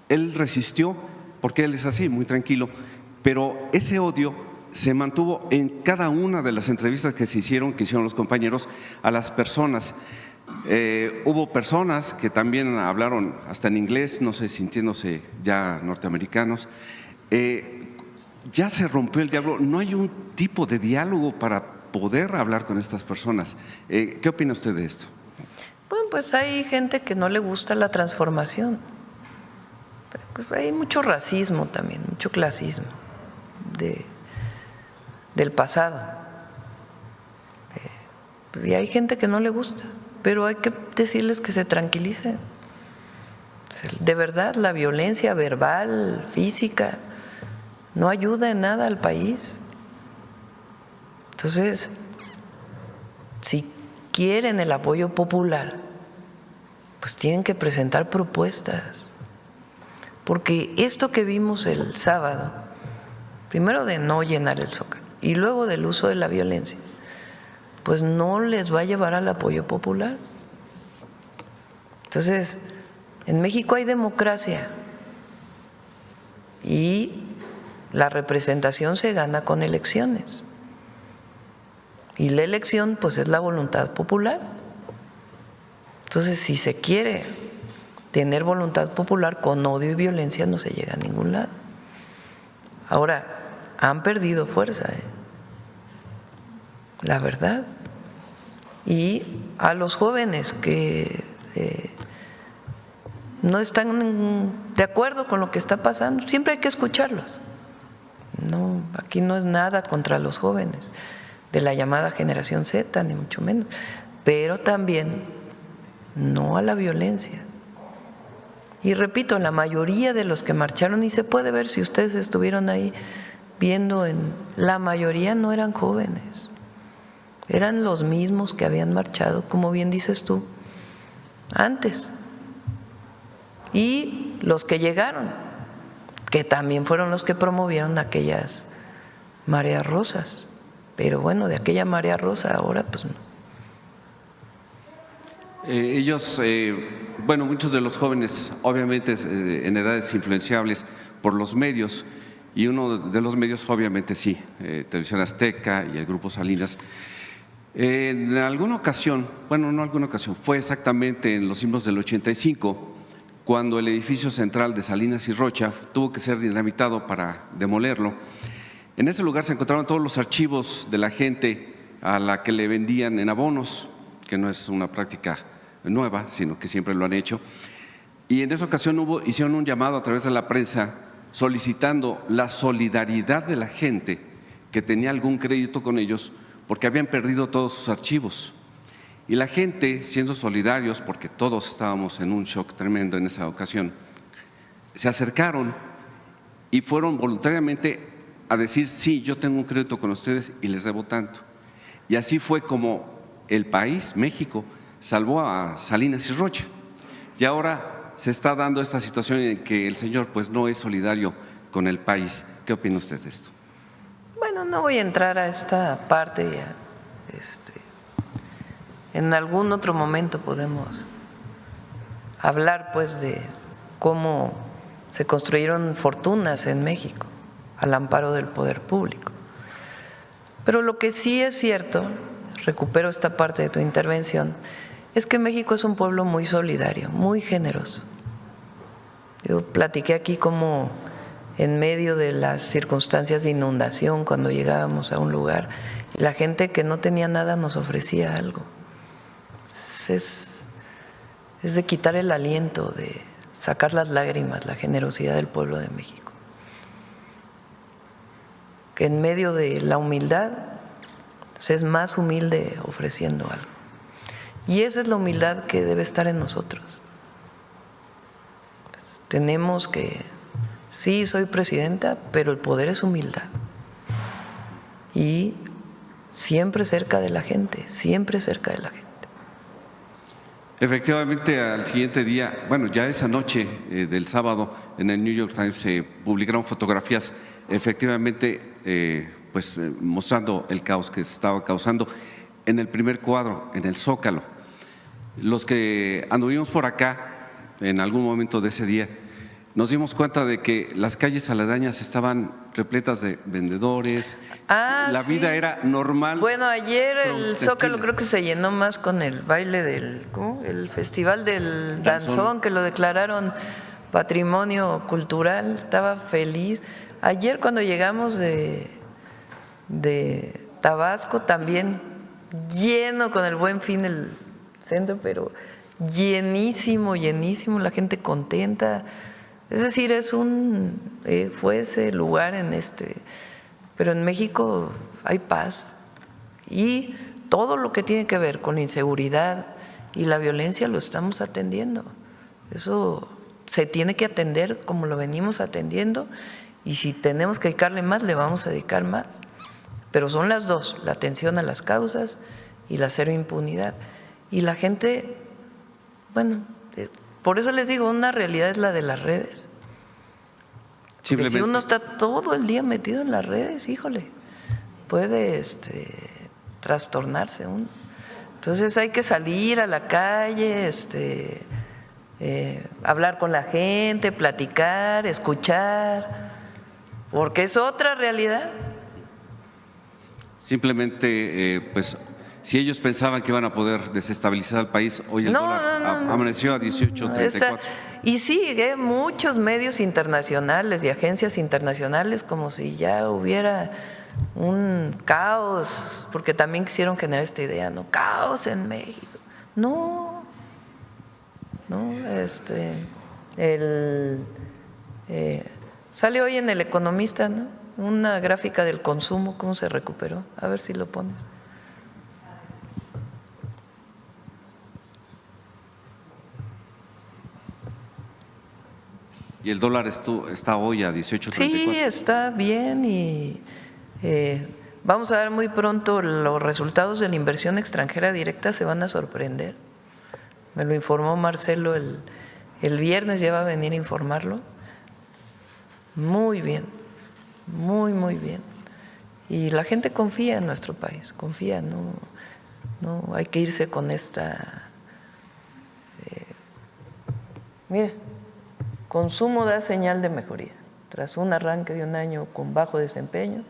Él resistió porque él es así, muy tranquilo, pero ese odio se mantuvo en cada una de las entrevistas que hicieron los compañeros a las personas. Hubo personas que también hablaron hasta en inglés, no sé, sintiéndose ya norteamericanos. Ya se rompió el diálogo, no hay un tipo de diálogo para poder hablar con estas personas. ¿Qué opina usted de esto? Bueno, pues hay gente que no le gusta la transformación. Pues hay mucho racismo también, mucho clasismo del pasado. Y hay gente que no le gusta, pero hay que decirles que se tranquilicen. De verdad, la violencia verbal, física, no ayuda en nada al país. Entonces, si quieren el apoyo popular, pues tienen que presentar propuestas. Porque esto que vimos el sábado, primero de no llenar el Zócalo y luego del uso de la violencia, pues no les va a llevar al apoyo popular. Entonces, en México hay democracia y la representación se gana con elecciones. Y la elección, pues, es la voluntad popular. Entonces, si se quiere tener voluntad popular con odio y violencia, no se llega a ningún lado. Ahora, han perdido fuerza, la verdad. Y a los jóvenes que no están de acuerdo con lo que está pasando, siempre hay que escucharlos. No, aquí no es nada contra los jóvenes de la llamada generación Z, ni mucho menos, pero también no a la violencia. Y repito, la mayoría de los que marcharon, y se puede ver si ustedes estuvieron ahí viendo, la mayoría no eran jóvenes, eran los mismos que habían marchado, como bien dices tú, antes. Y los que llegaron, que también fueron los que promovieron aquellas mareas rosas. Pero bueno, de aquella marea rosa ahora pues no. Ellos, bueno, muchos de los jóvenes, obviamente en edades influenciables por los medios, y uno de los medios obviamente sí, Televisión Azteca y el Grupo Salinas. En alguna ocasión, bueno, no alguna ocasión, fue exactamente en los sismos del 85, cuando el edificio central de Salinas y Rocha tuvo que ser dinamitado para demolerlo. En ese lugar se encontraron todos los archivos de la gente a la que le vendían en abonos, que no es una práctica nueva, sino que siempre lo han hecho. Y en esa ocasión hicieron un llamado a través de la prensa solicitando la solidaridad de la gente que tenía algún crédito con ellos porque habían perdido todos sus archivos. Y la gente, siendo solidarios, porque todos estábamos en un shock tremendo en esa ocasión, se acercaron y fueron voluntariamente a decir, sí, yo tengo un crédito con ustedes y les debo tanto. Y así fue como el país, México, salvó a Salinas y Rocha. Y ahora se está dando esta situación en que el señor pues no es solidario con el país. ¿Qué opina usted de esto? Bueno, no voy a entrar a esta parte ya. En algún otro momento podemos hablar pues de cómo se construyeron fortunas en México al amparo del poder público. Pero lo que sí es cierto, recupero esta parte de tu intervención, es que México es un pueblo muy solidario, muy generoso. Yo platiqué aquí como en medio de las circunstancias de inundación, cuando llegábamos a un lugar, la gente que no tenía nada nos ofrecía algo. Es de quitar el aliento, de sacar las lágrimas, la generosidad del pueblo de México. Que en medio de la humildad se es más humilde ofreciendo algo. Y esa es la humildad que debe estar en nosotros. Pues, tenemos que, sí, soy presidenta, pero el poder es humildad. Y siempre cerca de la gente, siempre cerca de la gente. Efectivamente, al siguiente día, bueno, ya esa noche del sábado, en el New York Times se publicaron fotografías, efectivamente, mostrando el caos que se estaba causando en el primer cuadro, en el Zócalo. Los que anduvimos por acá en algún momento de ese día, nos dimos cuenta de que las calles aledañas estaban repletas de vendedores, la sí. vida era normal. Bueno, ayer el tranquila. Zócalo creo que se llenó más con el baile del, ¿cómo? El festival del danzón, que lo declararon patrimonio cultural, estaba feliz. Ayer cuando llegamos de Tabasco también lleno con el Buen Fin el centro, pero llenísimo, llenísimo, la gente contenta. Es decir, fue ese lugar pero en México hay paz y todo lo que tiene que ver con la inseguridad y la violencia lo estamos atendiendo. Eso se tiene que atender como lo venimos atendiendo y si tenemos que dedicarle más, le vamos a dedicar más. Pero son las dos, la atención a las causas y la cero impunidad. Y la gente, bueno, por eso les digo, una realidad es la de las redes. Porque si uno está todo el día metido en las redes, híjole, puede trastornarse uno. Entonces hay que salir a la calle, hablar con la gente, platicar, escuchar, porque es otra realidad. Simplemente, pues, si ellos pensaban que iban a poder desestabilizar al país, hoy el dólar amaneció a 18.34. Y sigue muchos medios internacionales y agencias internacionales como si ya hubiera un caos, porque también quisieron generar esta idea, ¿no? Caos en México. No, sale hoy en El Economista, ¿no? Una gráfica del consumo, cómo se recuperó. A ver si lo pones. Y el dólar está hoy a 18.34. Sí, está bien y vamos a ver muy pronto los resultados de la inversión extranjera directa, se van a sorprender. Me lo informó Marcelo el viernes, ya va a venir a informarlo. Muy bien, muy bien. Y la gente confía en nuestro país, confía, no hay que irse con esta… mire, consumo da señal de mejoría. Tras un arranque de un año con bajo desempeño,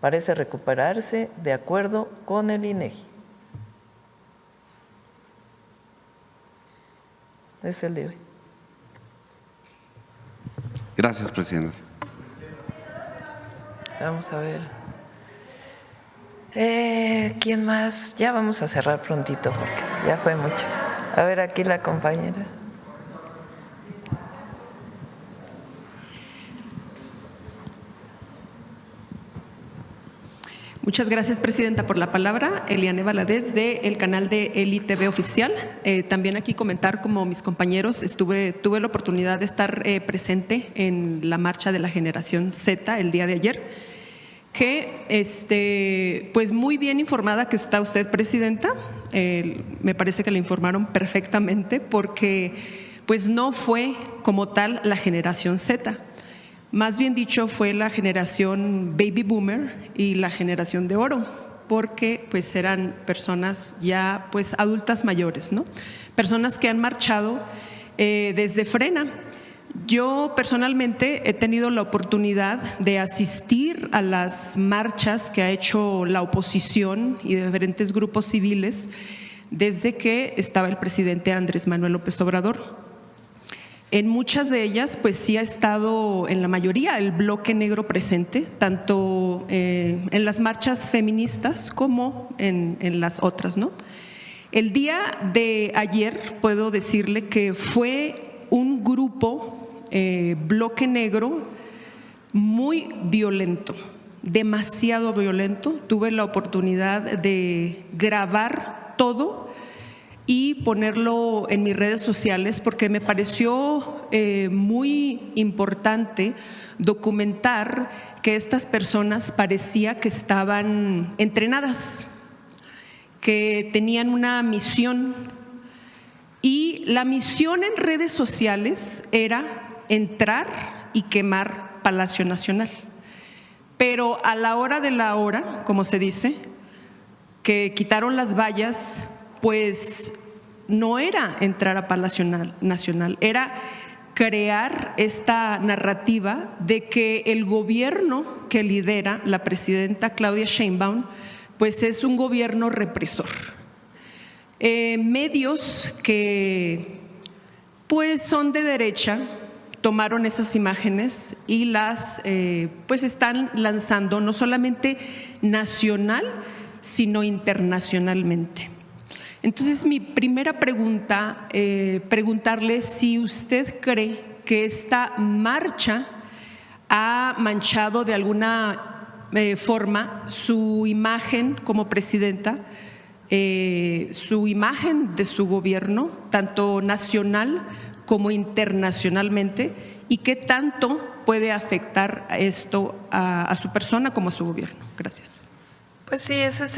parece recuperarse de acuerdo con el INEGI. Es el de hoy. Gracias, presidenta. Vamos a ver. ¿Quién más? Ya vamos a cerrar prontito porque ya fue mucho. A ver, aquí la compañera. Muchas gracias, presidenta, por la palabra. Eliane Valadez, del canal de Eli TV Oficial. También aquí comentar, como mis compañeros, tuve la oportunidad de estar presente en la marcha de la generación Z el día de ayer, que pues muy bien informada que está usted, presidenta. Me parece que le informaron perfectamente porque pues no fue como tal la generación Z. Más bien dicho, fue la generación baby boomer y la generación de oro, porque pues eran personas ya pues adultas mayores, ¿no? Personas que han marchado desde Frena. Yo personalmente he tenido la oportunidad de asistir a las marchas que ha hecho la oposición y diferentes grupos civiles desde que estaba el presidente Andrés Manuel López Obrador. En muchas de ellas, pues sí ha estado, en la mayoría, el bloque negro presente, tanto en las marchas feministas como en las otras, ¿no? El día de ayer puedo decirle que fue un grupo, bloque negro, muy violento, demasiado violento. Tuve la oportunidad de grabar todo y ponerlo en mis redes sociales porque me pareció muy importante documentar que estas personas parecía que estaban entrenadas, que tenían una misión, y la misión en redes sociales era entrar y quemar Palacio Nacional. Pero a la hora de la hora, como se dice, que quitaron las vallas, pues no era entrar a Palacio Nacional, era crear esta narrativa de que el gobierno que lidera la presidenta Claudia Sheinbaum pues es un gobierno represor. Medios que pues son de derecha tomaron esas imágenes y las pues están lanzando no solamente nacional, sino internacionalmente. Entonces, mi primera pregunta, preguntarle si usted cree que esta marcha ha manchado de alguna forma su imagen como presidenta, su imagen de su gobierno, tanto nacional como internacionalmente, y qué tanto puede afectar esto a su persona como a su gobierno. Gracias. Pues sí, ese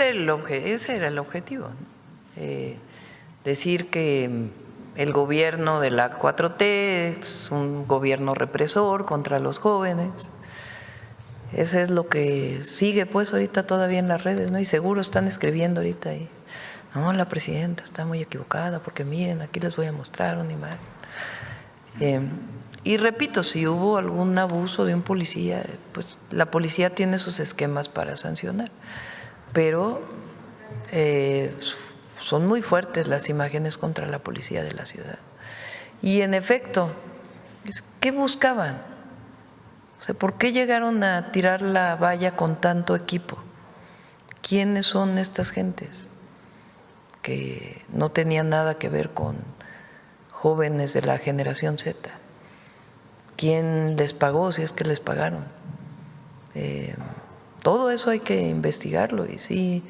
era el objetivo, ¿no? Decir que el gobierno de la 4T es un gobierno represor contra los jóvenes. Eso es lo que sigue pues ahorita todavía en las redes, ¿no? Y seguro están escribiendo ahorita ahí, no, la presidenta está muy equivocada porque miren, aquí les voy a mostrar una imagen. Y repito, si hubo algún abuso de un policía, pues la policía tiene sus esquemas para sancionar, pero son muy fuertes las imágenes contra la policía de la ciudad. Y en efecto, ¿qué buscaban? O sea, ¿por qué llegaron a tirar la valla con tanto equipo? ¿Quiénes son estas gentes que no tenían nada que ver con jóvenes de la generación Z? ¿Quién les pagó, si es que les pagaron? Todo eso hay que investigarlo y sí,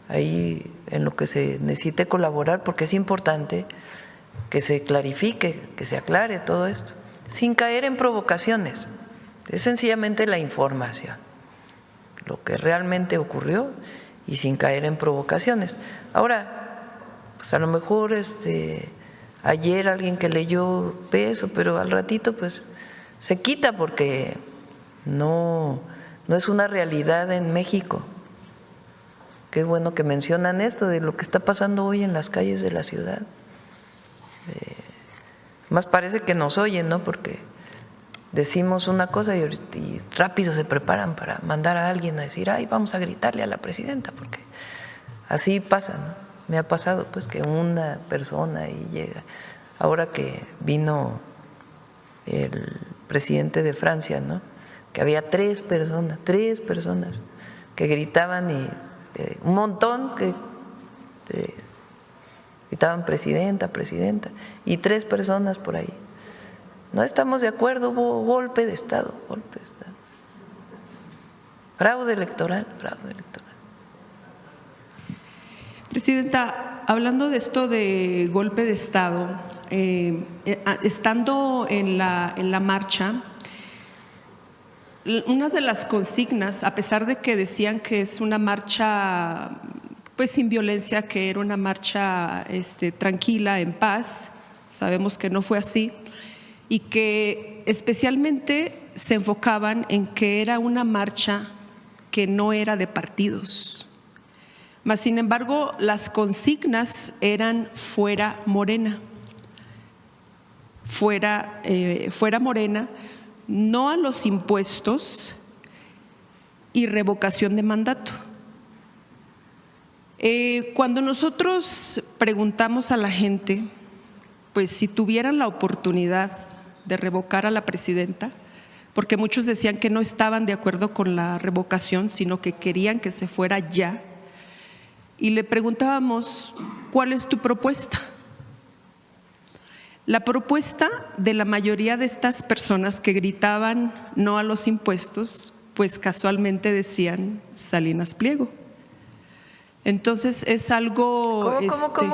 ahí en lo que se necesite colaborar, porque es importante que se clarifique, que se aclare todo esto, sin caer en provocaciones. Es sencillamente la información, lo que realmente ocurrió y sin caer en provocaciones. Ahora, pues a lo mejor ayer alguien que leyó eso, pero al ratito pues se quita porque no es una realidad en México. Qué bueno que mencionan esto de lo que está pasando hoy en las calles de la ciudad. Más parece que nos oyen, ¿no? Porque decimos una cosa y rápido se preparan para mandar a alguien a decir, ay, vamos a gritarle a la presidenta, porque así pasa, ¿no? Me ha pasado pues que una persona y llega. Ahora que vino el presidente de Francia, ¿no? Que había tres personas que gritaban y un montón que gritaban presidenta, presidenta, y 3 personas por ahí. No estamos de acuerdo, hubo golpe de Estado. Fraude electoral. Presidenta, hablando de esto de golpe de Estado, estando en la marcha, una de las consignas, a pesar de que decían que es una marcha pues sin violencia, que era una marcha tranquila, en paz, sabemos que no fue así, y que especialmente se enfocaban en que era una marcha que no era de partidos. Mas, sin embargo, las consignas eran fuera Morena, fuera Morena, no a los impuestos y revocación de mandato. Cuando nosotros preguntamos a la gente, pues si tuvieran la oportunidad de revocar a la presidenta, porque muchos decían que no estaban de acuerdo con la revocación, sino que querían que se fuera ya, y le preguntábamos, ¿cuál es tu propuesta? La propuesta de la mayoría de estas personas que gritaban no a los impuestos, pues casualmente decían Salinas Pliego. Entonces es algo…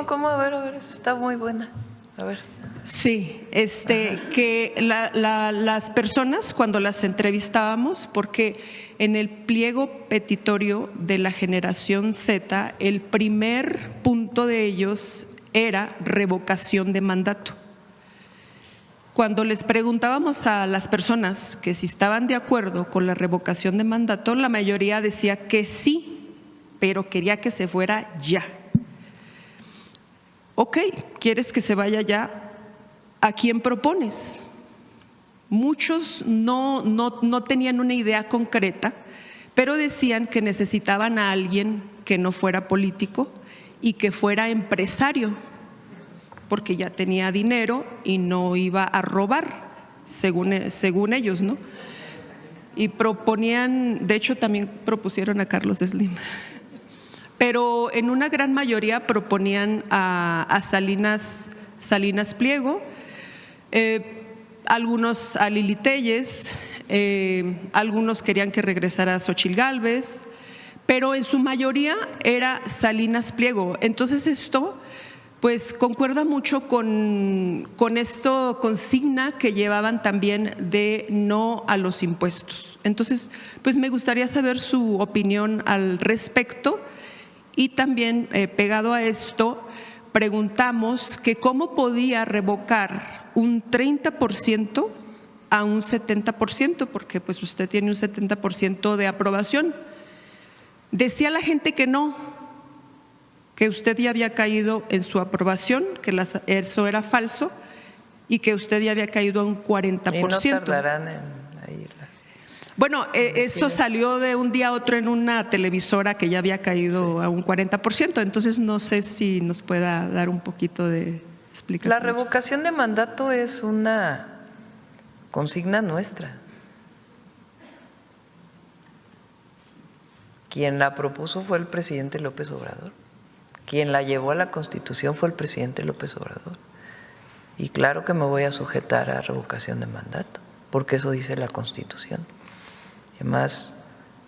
¿Cómo? A ver, está muy buena. A ver. Sí, que las personas cuando las entrevistábamos, porque en el pliego petitorio de la generación Z, el primer punto de ellos era revocación de mandato. Cuando les preguntábamos a las personas que si estaban de acuerdo con la revocación de mandato, la mayoría decía que sí, pero quería que se fuera ya. Ok, ¿quieres que se vaya ya? ¿A quién propones? Muchos no tenían una idea concreta, pero decían que necesitaban a alguien que no fuera político y que fuera empresario, porque ya tenía dinero y no iba a robar, según ellos, ¿no? Y proponían, de hecho también propusieron a Carlos Slim, pero en una gran mayoría proponían a Salinas Pliego, algunos a Lili Téllez, algunos querían que regresara Xóchitl Gálvez, pero en su mayoría era Salinas Pliego. Entonces esto pues concuerda mucho con esto consigna que llevaban también de no a los impuestos. Entonces, pues me gustaría saber su opinión al respecto y también pegado a esto preguntamos que cómo podía revocar un 30% a un 70%, porque pues usted tiene un 70% de aprobación. Decía la gente que no, que usted ya había caído en su aprobación, que eso era falso y que usted ya había caído a un 40%. Y no tardarán en ahí. Bueno, eso salió de un día a otro en una televisora que ya había caído a un 40%, entonces no sé si nos pueda dar un poquito de explicación. La revocación de mandato es una consigna nuestra. Quien la propuso fue el presidente López Obrador. Quien la llevó a la Constitución fue el presidente López Obrador. Y claro que me voy a sujetar a revocación de mandato, porque eso dice la Constitución. Además,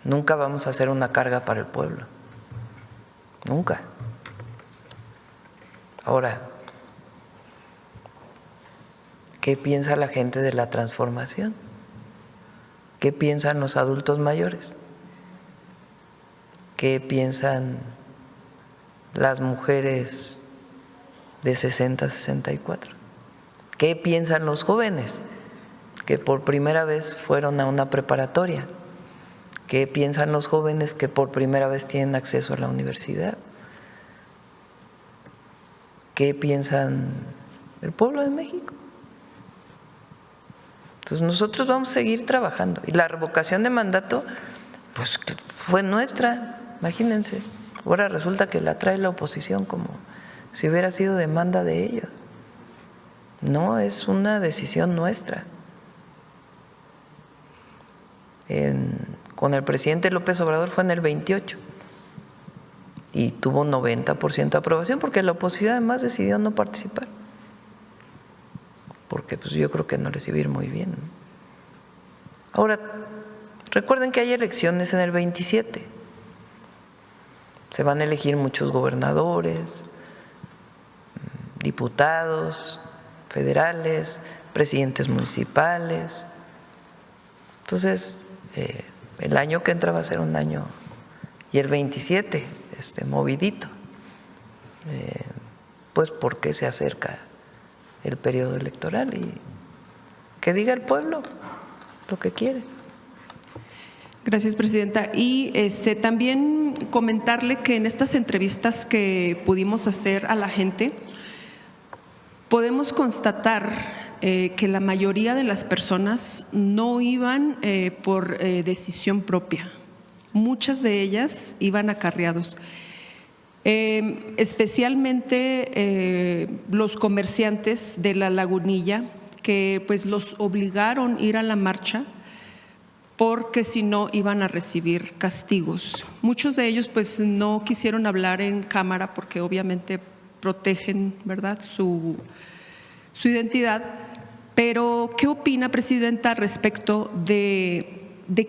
nunca vamos a hacer una carga para el pueblo. Nunca. Ahora, ¿qué piensa la gente de la transformación? ¿Qué piensan los adultos mayores? ¿Qué piensan las mujeres de 60 a 64? ¿Qué piensan los jóvenes que por primera vez fueron a una preparatoria? ¿Qué piensan los jóvenes que por primera vez tienen acceso a la universidad? ¿Qué piensan el pueblo de México? Entonces nosotros vamos a seguir trabajando. Y la revocación de mandato, pues fue nuestra, imagínense. Ahora resulta que la trae la oposición como si hubiera sido demanda de ellos. No, es una decisión nuestra. Con el presidente López Obrador fue en el 28 y tuvo 90% de aprobación porque la oposición además decidió no participar, porque pues yo creo que no les iba a ir muy bien, ¿no? Ahora, recuerden que hay elecciones en el 27, se van a elegir muchos gobernadores, diputados federales, presidentes municipales. Entonces, el año que entra va a ser un año, y el 27, movidito, pues porque se acerca el periodo electoral y que diga el pueblo lo que quiere. Gracias, presidenta. Y también comentarle que en estas entrevistas que pudimos hacer a la gente, podemos constatar que la mayoría de las personas no iban por decisión propia. Muchas de ellas iban acarreados. Especialmente los comerciantes de La Lagunilla, que pues los obligaron a ir a la marcha porque si no iban a recibir castigos. Muchos de ellos pues no quisieron hablar en cámara porque obviamente protegen, ¿verdad?, su identidad. Pero, ¿qué opina, presidenta, respecto de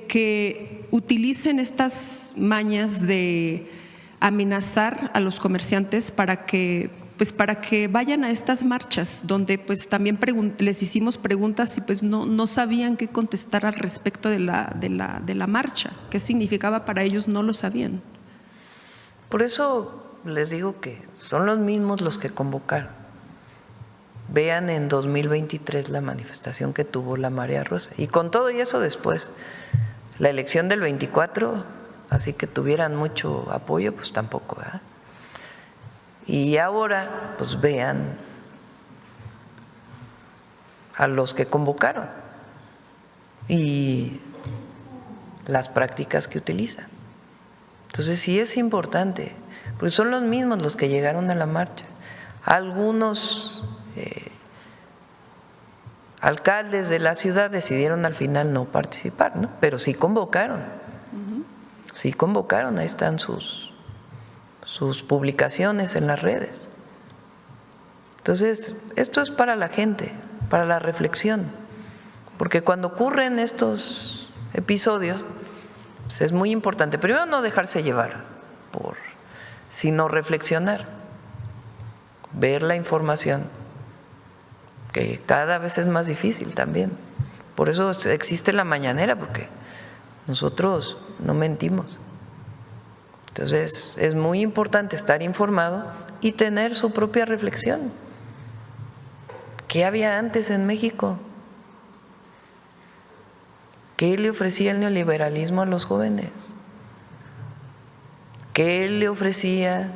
que utilicen estas mañas de amenazar a los comerciantes para que vayan a estas marchas, donde pues también les hicimos preguntas y pues no sabían qué contestar al respecto de la marcha? ¿Qué significaba para ellos? No lo sabían. Por eso les digo que son los mismos los que convocaron. Vean en 2023 la manifestación que tuvo la Marea Rosa. Y con todo y eso después, la elección del 24, así que tuvieran mucho apoyo, pues tampoco, ¿verdad? Y ahora, pues vean a los que convocaron. y las prácticas que utilizan. Entonces sí es importante, porque son los mismos los que llegaron a la marcha. Algunos alcaldes de la ciudad decidieron al final no participar, ¿no? Pero sí convocaron. Sí convocaron, ahí están sus publicaciones en las redes. Entonces, esto es para la gente, para la reflexión, porque cuando ocurren estos episodios, pues es muy importante, primero no dejarse llevar, sino reflexionar, ver la información, que cada vez es más difícil también. Por eso existe la mañanera, porque nosotros no mentimos. Entonces, es muy importante estar informado y tener su propia reflexión. ¿Qué había antes en México? ¿Qué le ofrecía el neoliberalismo a los jóvenes? ¿Qué le ofrecía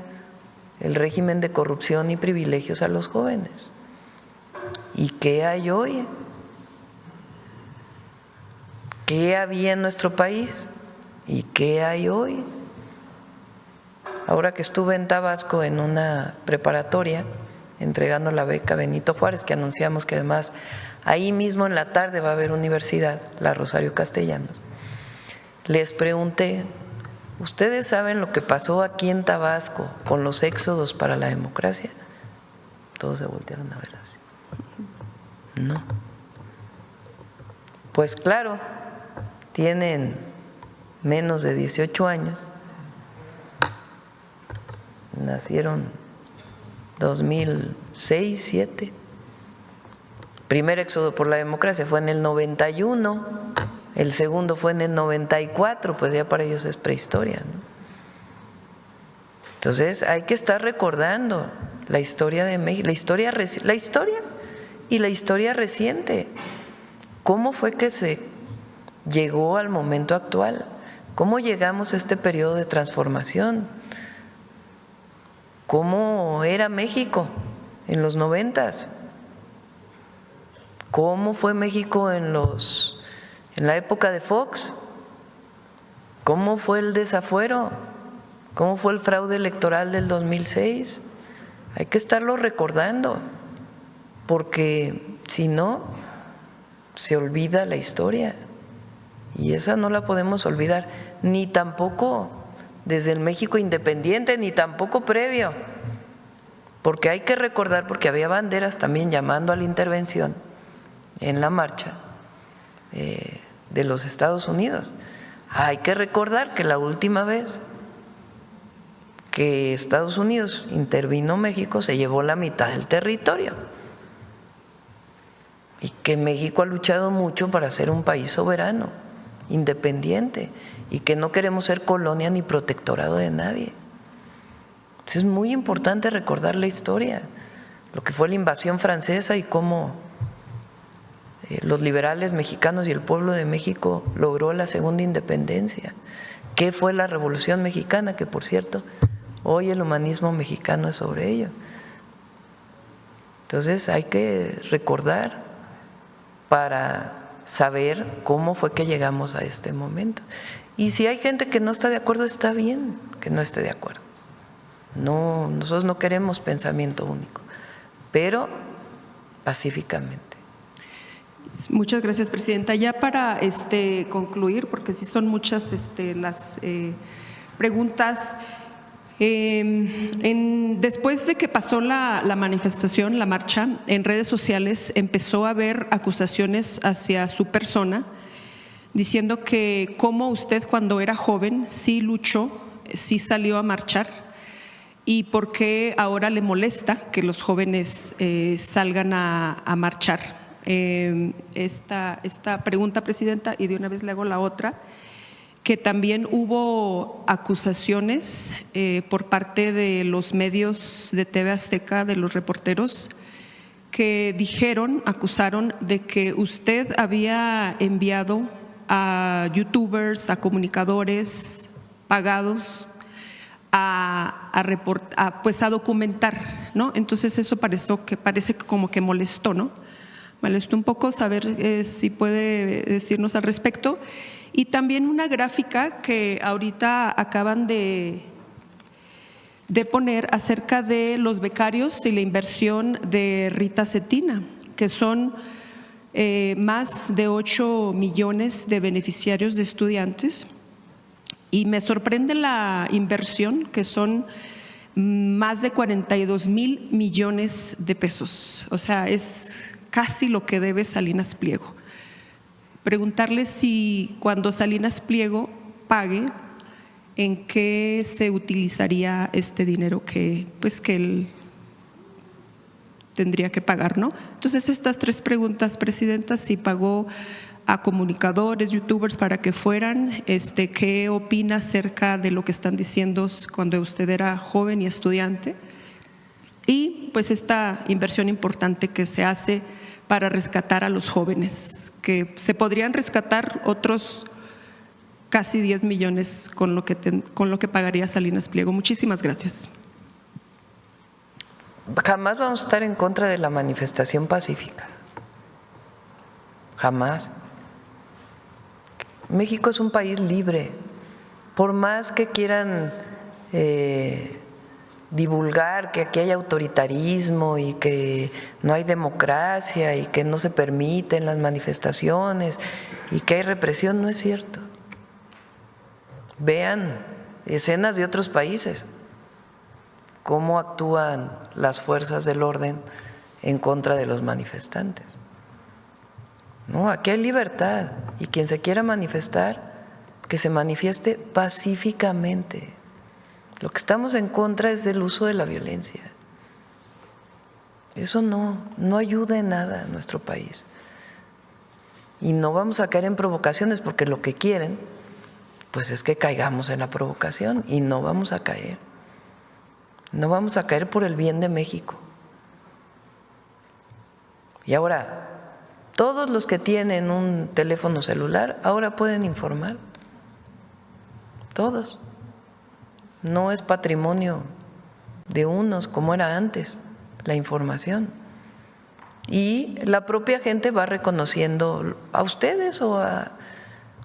el régimen de corrupción y privilegios a los jóvenes? ¿Y qué hay hoy? ¿Qué había en nuestro país? ¿Y qué hay hoy? Ahora que estuve en Tabasco en una preparatoria, entregando la beca Benito Juárez, que anunciamos que además ahí mismo en la tarde va a haber universidad, la Rosario Castellanos, les pregunté, ¿ustedes saben lo que pasó aquí en Tabasco con los éxodos para la democracia? Todos se voltearon a ver así. No. Pues claro, tienen menos de 18 años, nacieron 2006, 2007. Primer éxodo por la democracia fue en el 91, el segundo fue en el 94, pues ya para ellos es prehistoria, ¿no? Entonces hay que estar recordando la historia de México, la historia y la historia reciente. ¿Cómo fue que se llegó al momento actual? ¿Cómo llegamos a este periodo de transformación? ¿Cómo era México en los 90s? ¿Cómo fue México en la época de Fox? ¿Cómo fue el desafuero? ¿Cómo fue el fraude electoral del 2006? Hay que estarlo recordando, porque si no, se olvida la historia, y esa no la podemos olvidar, ni tampoco desde el México independiente, ni tampoco previo, porque hay que recordar, porque había banderas también llamando a la intervención en la marcha de los Estados Unidos. Hay que recordar que la última vez que Estados Unidos intervino México se llevó la mitad del territorio, y que México ha luchado mucho para ser un país soberano, independiente, y que no queremos ser colonia ni protectorado de nadie. Entonces es muy importante recordar la historia, lo que fue la invasión francesa y cómo los liberales mexicanos y el pueblo de México logró la segunda independencia. ¿Qué fue la Revolución Mexicana? Que por cierto, hoy el humanismo mexicano es sobre ello. Entonces hay que recordar para saber cómo fue que llegamos a este momento. Y si hay gente que no está de acuerdo, está bien que no esté de acuerdo. No, nosotros no queremos pensamiento único, pero pacíficamente. Muchas gracias, Presidenta. Ya para concluir, porque sí son muchas las preguntas. Después de que pasó la manifestación, la marcha, en redes sociales empezó a haber acusaciones hacia su persona, diciendo que como usted cuando era joven sí luchó, sí salió a marchar, y por qué ahora le molesta que los jóvenes salgan a marchar. Esta pregunta, Presidenta, y de una vez le hago la otra, que también hubo acusaciones por parte de los medios de TV Azteca, de los reporteros, que acusaron de que usted había enviado a youtubers, a comunicadores pagados a documentar, ¿no? Entonces eso parece como que molestó, ¿no?, molestó un poco saber si puede decirnos al respecto. Y también una gráfica que ahorita acaban de poner acerca de los becarios y la inversión de Rita Cetina, que son más de 8 millones de beneficiarios de estudiantes. Y me sorprende la inversión, que son más de 42,000 millones de pesos. O sea, es casi lo que debe Salinas Pliego. Preguntarle si cuando Salinas Pliego pague, ¿en qué se utilizaría este dinero que él tendría que pagar, ¿no? Entonces, estas 3 preguntas, Presidenta: si pagó a comunicadores, youtubers para que fueran, ¿qué opina acerca de lo que están diciendo cuando usted era joven y estudiante? Y pues esta inversión importante que se hace para rescatar a los jóvenes, que se podrían rescatar otros casi 10 millones con lo que pagaría Salinas Pliego. Muchísimas gracias. Jamás vamos a estar en contra de la manifestación pacífica. Jamás. México es un país libre. Por más que quieran divulgar que aquí hay autoritarismo y que no hay democracia y que no se permiten las manifestaciones y que hay represión, no es cierto. Vean escenas de otros países, cómo actúan las fuerzas del orden en contra de los manifestantes. No, aquí hay libertad, y quien se quiera manifestar, que se manifieste pacíficamente. Lo que estamos en contra es del uso de la violencia. Eso no ayuda en nada a nuestro país. Y no vamos a caer en provocaciones, porque lo que quieren pues es que caigamos en la provocación, y no vamos a caer. No vamos a caer por el bien de México. Y ahora, todos los que tienen un teléfono celular ahora pueden informar. Todos. No es patrimonio de unos como era antes la información. Y la propia gente va reconociendo a ustedes o a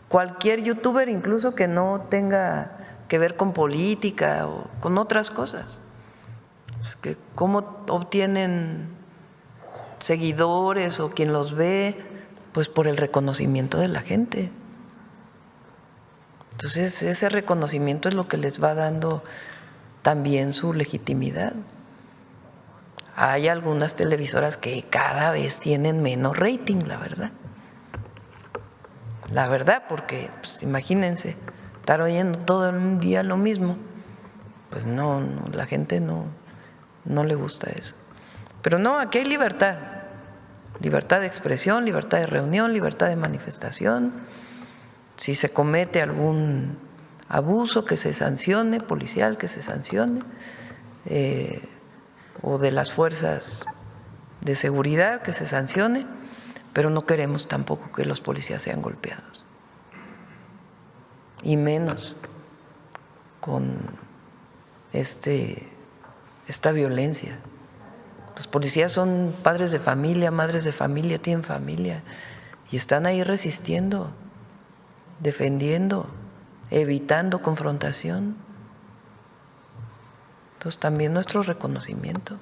cualquier youtuber, incluso que no tenga que ver con política o con otras cosas. Es que cómo obtienen seguidores o quien los ve, pues por el reconocimiento de la gente. Entonces, ese reconocimiento es lo que les va dando también su legitimidad. Hay algunas televisoras que cada vez tienen menos rating, la verdad. La verdad, porque pues, imagínense, estar oyendo todo el día lo mismo, pues no, la gente no le gusta eso. Pero no, aquí hay libertad de expresión, libertad de reunión, libertad de manifestación. Si se comete algún abuso, que se sancione, policial, que se sancione, o de las fuerzas de seguridad, que se sancione, pero no queremos tampoco que los policías sean golpeados, y menos con esta violencia. Los policías son padres de familia, madres de familia, tienen familia, y están ahí resistiendo, defendiendo, evitando confrontación. Entonces también nuestro reconocimiento.